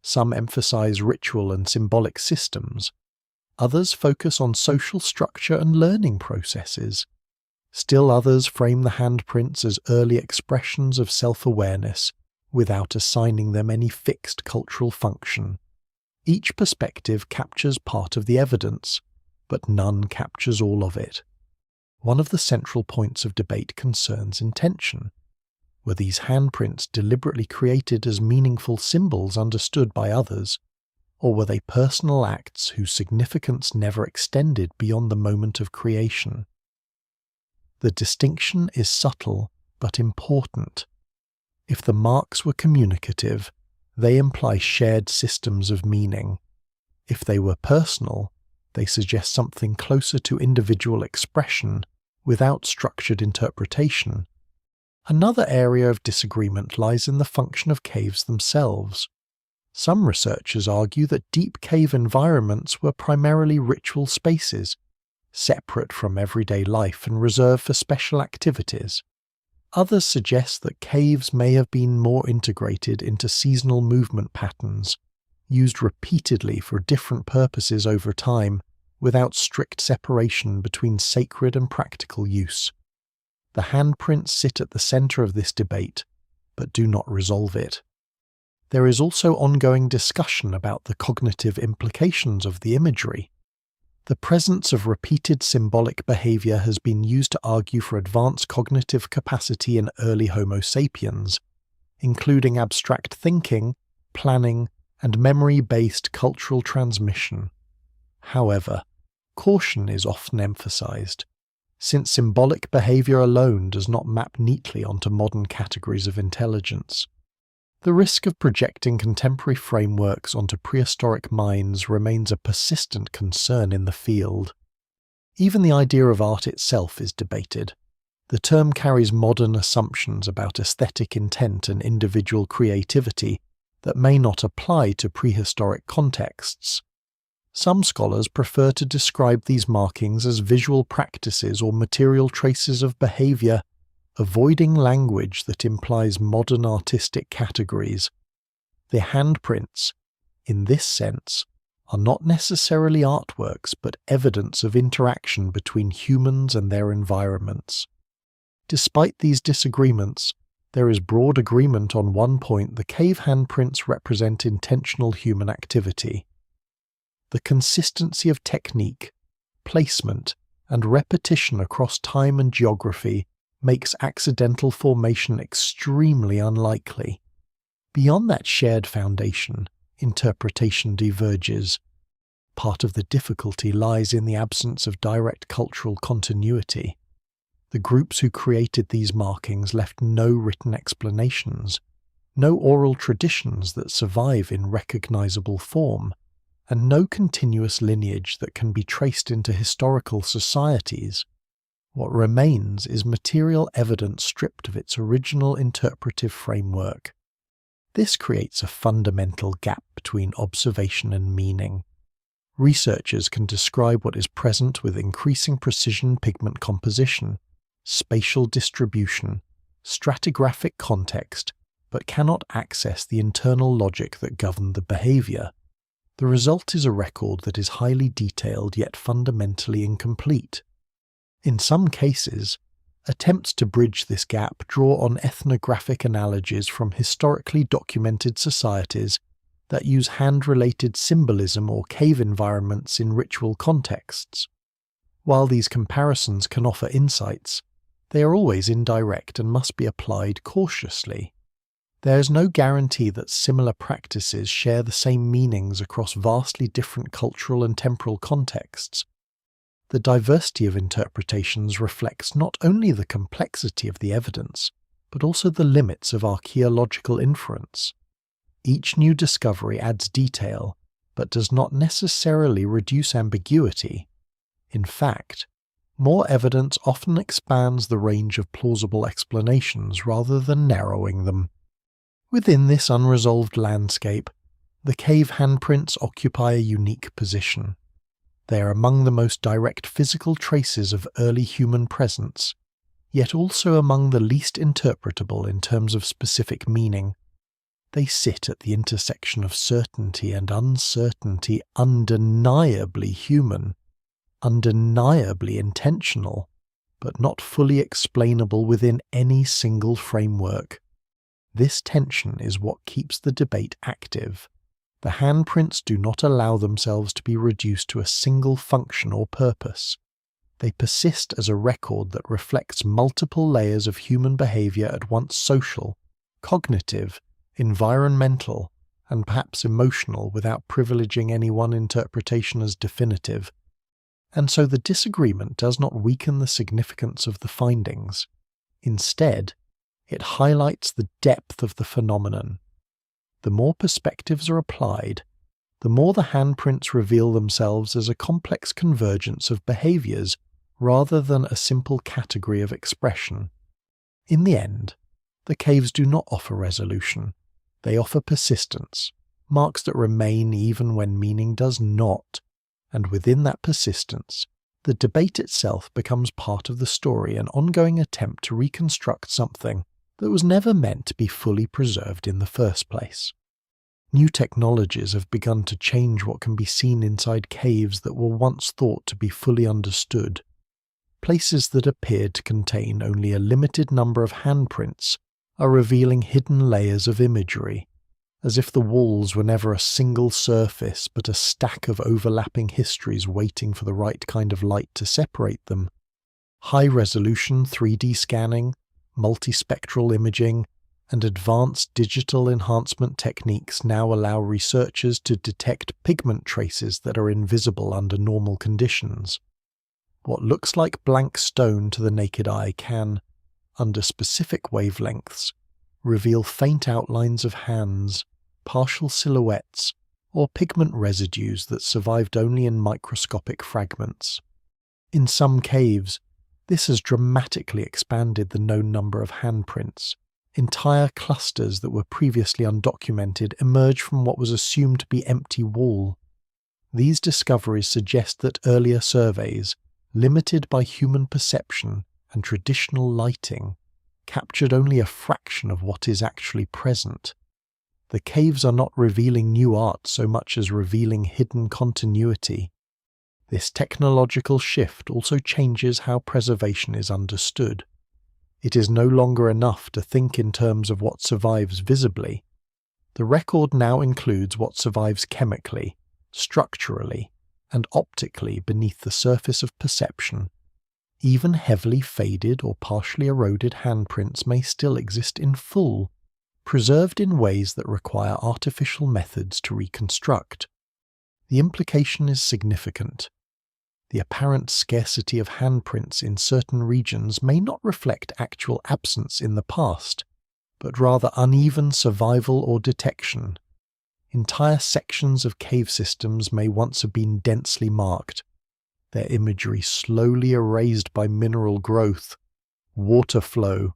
Some emphasize ritual and symbolic systems. Others focus on social structure and learning processes. Still others frame the handprints as early expressions of self-awareness, without assigning them any fixed cultural function. Each perspective captures part of the evidence, but none captures all of it. One of the central points of debate concerns intention. Were these handprints deliberately created as meaningful symbols understood by others, or were they personal acts whose significance never extended beyond the moment of creation? The distinction is subtle but important. If the marks were communicative, they imply shared systems of meaning. If they were personal, they suggest something closer to individual expression without structured interpretation. Another area of disagreement lies in the function of caves themselves. Some researchers argue that deep cave environments were primarily ritual spaces, separate from everyday life and reserved for special activities. Others suggest that caves may have been more integrated into seasonal movement patterns, used repeatedly for different purposes over time, without strict separation between sacred and practical use. The handprints sit at the center of this debate, but do not resolve it. There is also ongoing discussion about the cognitive implications of the imagery. The presence of repeated symbolic behavior has been used to argue for advanced cognitive capacity in early Homo sapiens, including abstract thinking, planning, and memory-based cultural transmission. However, caution is often emphasized, since symbolic behavior alone does not map neatly onto modern categories of intelligence. The risk of projecting contemporary frameworks onto prehistoric minds remains a persistent concern in the field. Even the idea of art itself is debated. The term carries modern assumptions about aesthetic intent and individual creativity that may not apply to prehistoric contexts. Some scholars prefer to describe these markings as visual practices or material traces of behavior, avoiding language that implies modern artistic categories. The handprints, in this sense, are not necessarily artworks but evidence of interaction between humans and their environments. Despite these disagreements, there is broad agreement on one point: the cave handprints represent intentional human activity. The consistency of technique, placement, and repetition across time and geography makes accidental formation extremely unlikely. Beyond that shared foundation, interpretation diverges. Part of the difficulty lies in the absence of direct cultural continuity. The groups who created these markings left no written explanations, no oral traditions that survive in recognizable form, and no continuous lineage that can be traced into historical societies. What remains is material evidence stripped of its original interpretive framework. This creates a fundamental gap between observation and meaning. Researchers can describe what is present with increasing precision: pigment composition, spatial distribution, stratigraphic context, but cannot access the internal logic that governed the behaviour. The result is a record that is highly detailed yet fundamentally incomplete. In some cases, attempts to bridge this gap draw on ethnographic analogies from historically documented societies that use hand-related symbolism or cave environments in ritual contexts. While these comparisons can offer insights, they are always indirect and must be applied cautiously. There is no guarantee that similar practices share the same meanings across vastly different cultural and temporal contexts. The diversity of interpretations reflects not only the complexity of the evidence, but also the limits of archaeological inference. Each new discovery adds detail, but does not necessarily reduce ambiguity. In fact, more evidence often expands the range of plausible explanations rather than narrowing them. Within this unresolved landscape, the cave handprints occupy a unique position. They are among the most direct physical traces of early human presence, yet also among the least interpretable in terms of specific meaning. They sit at the intersection of certainty and uncertainty, undeniably human, undeniably intentional, but not fully explainable within any single framework. This tension is what keeps the debate active. The handprints do not allow themselves to be reduced to a single function or purpose. They persist as a record that reflects multiple layers of human behaviour at once social, cognitive, environmental, and perhaps emotional, without privileging any one interpretation as definitive. And so the disagreement does not weaken the significance of the findings. Instead, it highlights the depth of the phenomenon. The more perspectives are applied, the more the handprints reveal themselves as a complex convergence of behaviours rather than a simple category of expression. In the end, the caves do not offer resolution. They offer persistence, marks that remain even when meaning does not, and within that persistence, the debate itself becomes part of the story, an ongoing attempt to reconstruct something that was never meant to be fully preserved in the first place. New technologies have begun to change what can be seen inside caves that were once thought to be fully understood. Places that appeared to contain only a limited number of handprints are revealing hidden layers of imagery, as if the walls were never a single surface but a stack of overlapping histories waiting for the right kind of light to separate them. High-resolution 3D scanning, multispectral imaging, and advanced digital enhancement techniques now allow researchers to detect pigment traces that are invisible under normal conditions. What looks like blank stone to the naked eye can, under specific wavelengths, reveal faint outlines of hands, partial silhouettes, or pigment residues that survived only in microscopic fragments. In some caves, this has dramatically expanded the known number of handprints. Entire clusters that were previously undocumented emerge from what was assumed to be empty wall. These discoveries suggest that earlier surveys, limited by human perception and traditional lighting, captured only a fraction of what is actually present. The caves are not revealing new art so much as revealing hidden continuity. This technological shift also changes how preservation is understood. It is no longer enough to think in terms of what survives visibly. The record now includes what survives chemically, structurally, and optically beneath the surface of perception. Even heavily faded or partially eroded handprints may still exist in full, preserved in ways that require artificial methods to reconstruct. The implication is significant. The apparent scarcity of handprints in certain regions may not reflect actual absence in the past, but rather uneven survival or detection. Entire sections of cave systems may once have been densely marked, their imagery slowly erased by mineral growth, water flow,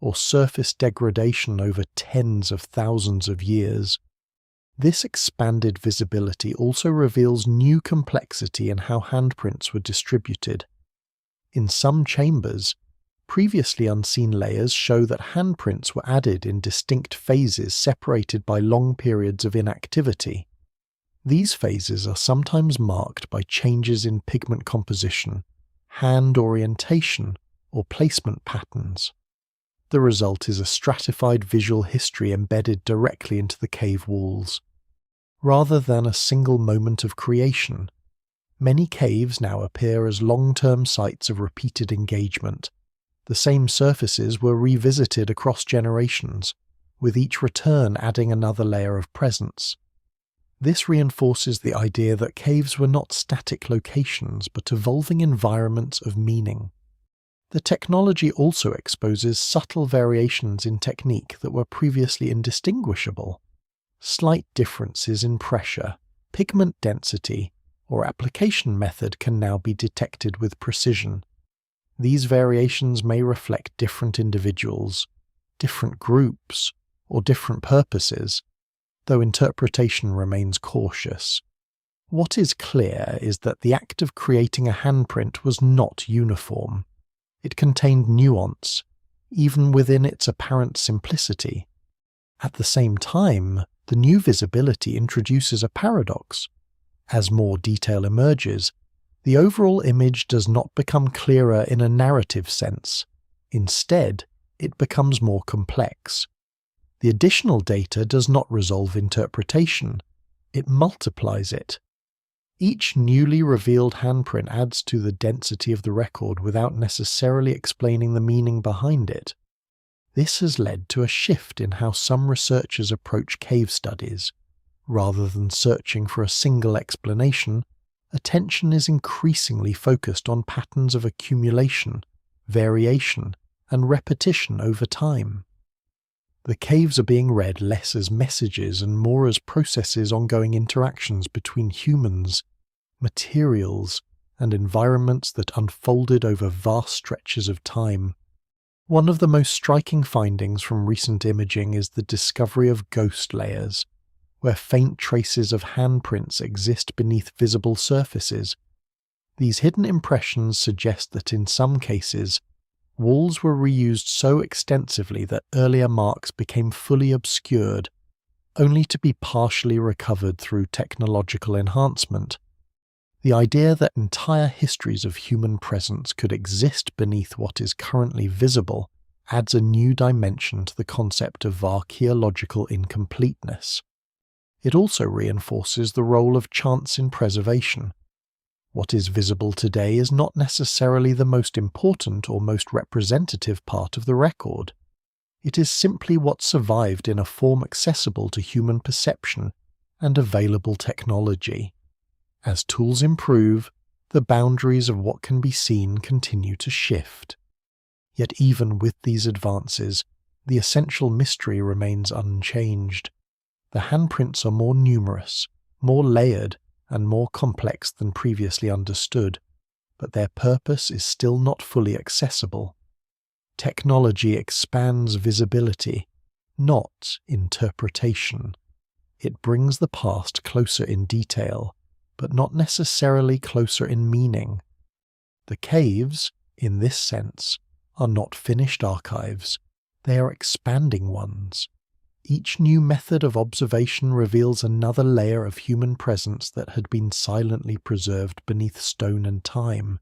or surface degradation over tens of thousands of years. This expanded visibility also reveals new complexity in how handprints were distributed. In some chambers, Previously unseen layers show that handprints were added in distinct phases separated by long periods of inactivity. These phases are sometimes marked by changes in pigment composition, hand orientation, or placement patterns. The result is a stratified visual history embedded directly into the cave walls. Rather than a single moment of creation, many caves now appear as long-term sites of repeated engagement. The same surfaces were revisited across generations, with each return adding another layer of presence. This reinforces the idea that caves were not static locations but evolving environments of meaning. The technology also exposes subtle variations in technique that were previously indistinguishable. Slight differences in pressure, pigment density, or application method can now be detected with precision. These variations may reflect different individuals, different groups, or different purposes, though interpretation remains cautious. What is clear is that the act of creating a handprint was not uniform. It contained nuance, even within its apparent simplicity. At the same time, the new visibility introduces a paradox. As more detail emerges, the overall image does not become clearer in a narrative sense. Instead, it becomes more complex. The additional data does not resolve interpretation, it multiplies it. Each newly revealed handprint adds to the density of the record without necessarily explaining the meaning behind it. This has led to a shift in how some researchers approach cave studies. Rather than searching for a single explanation, attention is increasingly focused on patterns of accumulation, variation, and repetition over time. The caves are being read less as messages and more as processes ongoing interactions between humans, materials, and environments that unfolded over vast stretches of time. One of the most striking findings from recent imaging is the discovery of ghost layers, where faint traces of handprints exist beneath visible surfaces. These hidden impressions suggest that in some cases, walls were reused so extensively that earlier marks became fully obscured, only to be partially recovered through technological enhancement. The idea that entire histories of human presence could exist beneath what is currently visible adds a new dimension to the concept of archaeological incompleteness. It also reinforces the role of chance in preservation. What is visible today is not necessarily the most important or most representative part of the record. It is simply what survived in a form accessible to human perception and available technology. As tools improve, the boundaries of what can be seen continue to shift. Yet even with these advances, the essential mystery remains unchanged. The handprints are more numerous, more layered, and more complex than previously understood, but their purpose is still not fully accessible. Technology expands visibility, not interpretation. It brings the past closer in detail, but not necessarily closer in meaning. The caves, in this sense, are not finished archives, they are expanding ones. Each new method of observation reveals another layer of human presence that had been silently preserved beneath stone and time,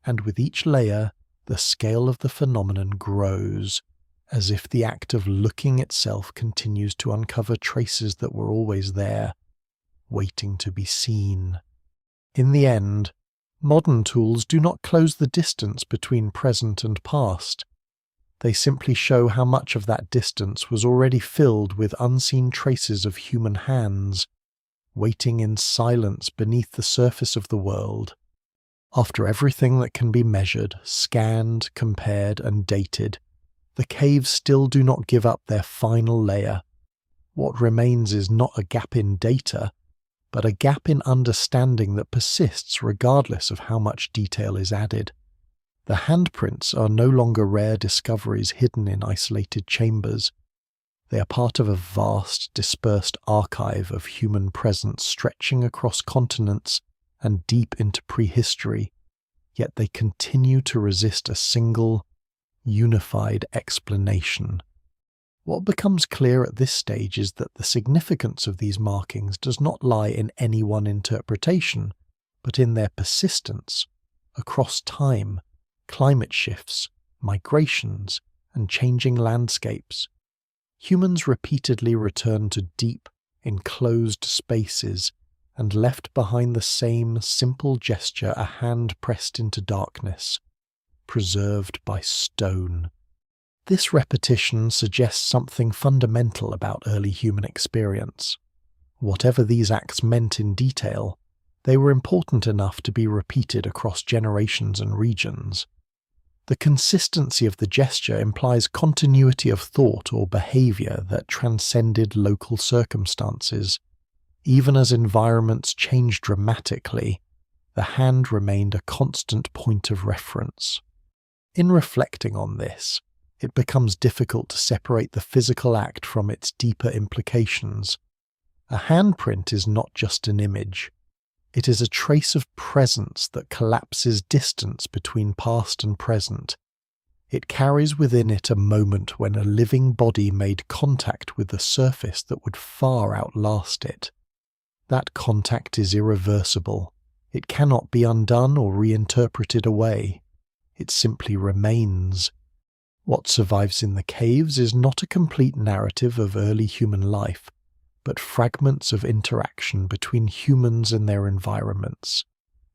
and with each layer, the scale of the phenomenon grows, as if the act of looking itself continues to uncover traces that were always there, waiting to be seen. In the end, modern tools do not close the distance between present and past. They simply show how much of that distance was already filled with unseen traces of human hands, waiting in silence beneath the surface of the world. After everything that can be measured, scanned, compared, and dated, the caves still do not give up their final layer. What remains is not a gap in data, but a gap in understanding that persists regardless of how much detail is added. The handprints are no longer rare discoveries hidden in isolated chambers. They are part of a vast, dispersed archive of human presence stretching across continents and deep into prehistory, yet they continue to resist a single, unified explanation. What becomes clear at this stage is that the significance of these markings does not lie in any one interpretation, but in their persistence across time, climate shifts, migrations, and changing landscapes. Humans repeatedly return to deep, enclosed spaces and left behind the same simple gesture, a hand pressed into darkness, preserved by stone. This repetition suggests something fundamental about early human experience. Whatever these acts meant in detail, they were important enough to be repeated across generations and regions. The consistency of the gesture implies continuity of thought or behavior that transcended local circumstances. Even as environments changed dramatically, the hand remained a constant point of reference. In reflecting on this, it becomes difficult to separate the physical act from its deeper implications. A handprint is not just an image. It is a trace of presence that collapses distance between past and present. It carries within it a moment when a living body made contact with a surface that would far outlast it. That contact is irreversible. It cannot be undone or reinterpreted away. It simply remains. What survives in the caves is not a complete narrative of early human life, but fragments of interaction between humans and their environments.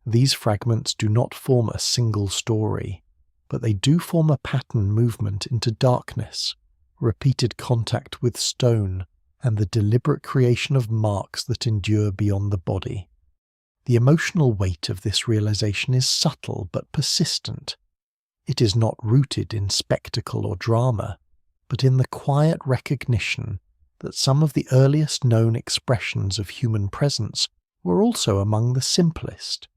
These fragments do not form a single story, but they do form a pattern movement into darkness, repeated contact with stone, and the deliberate creation of marks that endure beyond the body. The emotional weight of this realization is subtle but persistent. It is not rooted in spectacle or drama, but in the quiet recognition that some of the earliest known expressions of human presence were also among the simplest.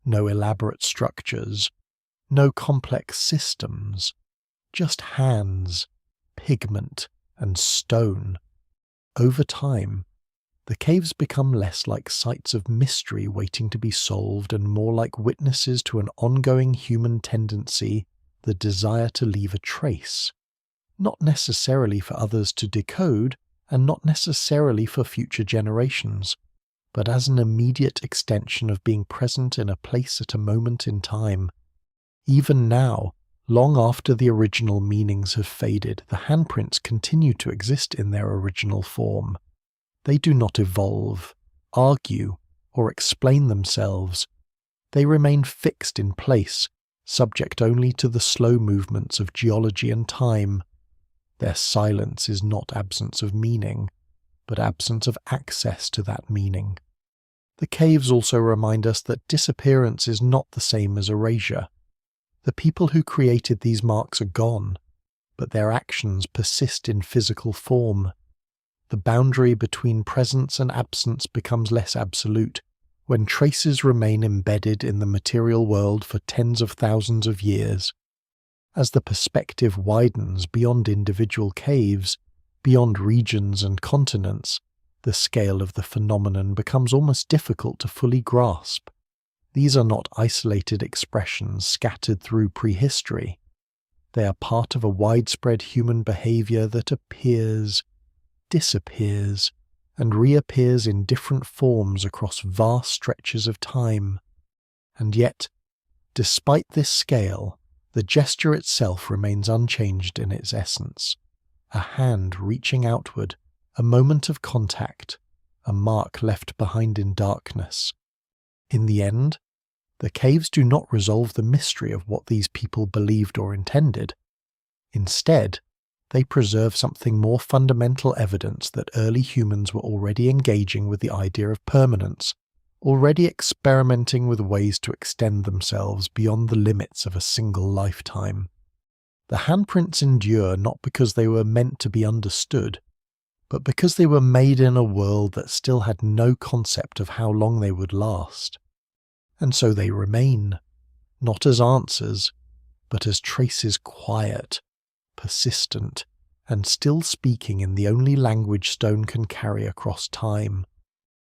No elaborate structures, no complex systems, just hands, pigment, and stone. Over time, the caves become less like sites of mystery waiting to be solved and more like witnesses to an ongoing human tendency, the desire to leave a trace, not necessarily for others to decode, and not necessarily for future generations, but as an immediate extension of being present in a place at a moment in time. Even now, long after the original meanings have faded, the handprints continue to exist in their original form. They do not evolve, argue, or explain themselves. They remain fixed in place, subject only to the slow movements of geology and time. Their silence is not absence of meaning, but absence of access to that meaning. The caves also remind us that disappearance is not the same as erasure. The people who created these marks are gone, but their actions persist in physical form. The boundary between presence and absence becomes less absolute when traces remain embedded in the material world for tens of thousands of years. As the perspective widens beyond individual caves, beyond regions and continents, the scale of the phenomenon becomes almost difficult to fully grasp. These are not isolated expressions scattered through prehistory. They are part of a widespread human behavior that appears, disappears, and reappears in different forms across vast stretches of time. And yet, despite this scale, the gesture itself remains unchanged in its essence. A hand reaching outward, a moment of contact, a mark left behind in darkness. In the end, the caves do not resolve the mystery of what these people believed or intended. Instead, they preserve something more fundamental, evidence that early humans were already engaging with the idea of permanence, already experimenting with ways to extend themselves beyond the limits of a single lifetime. The handprints endure not because they were meant to be understood, but because they were made in a world that still had no concept of how long they would last. And so they remain, not as answers, but as traces quiet, persistent, and still speaking in the only language stone can carry across time.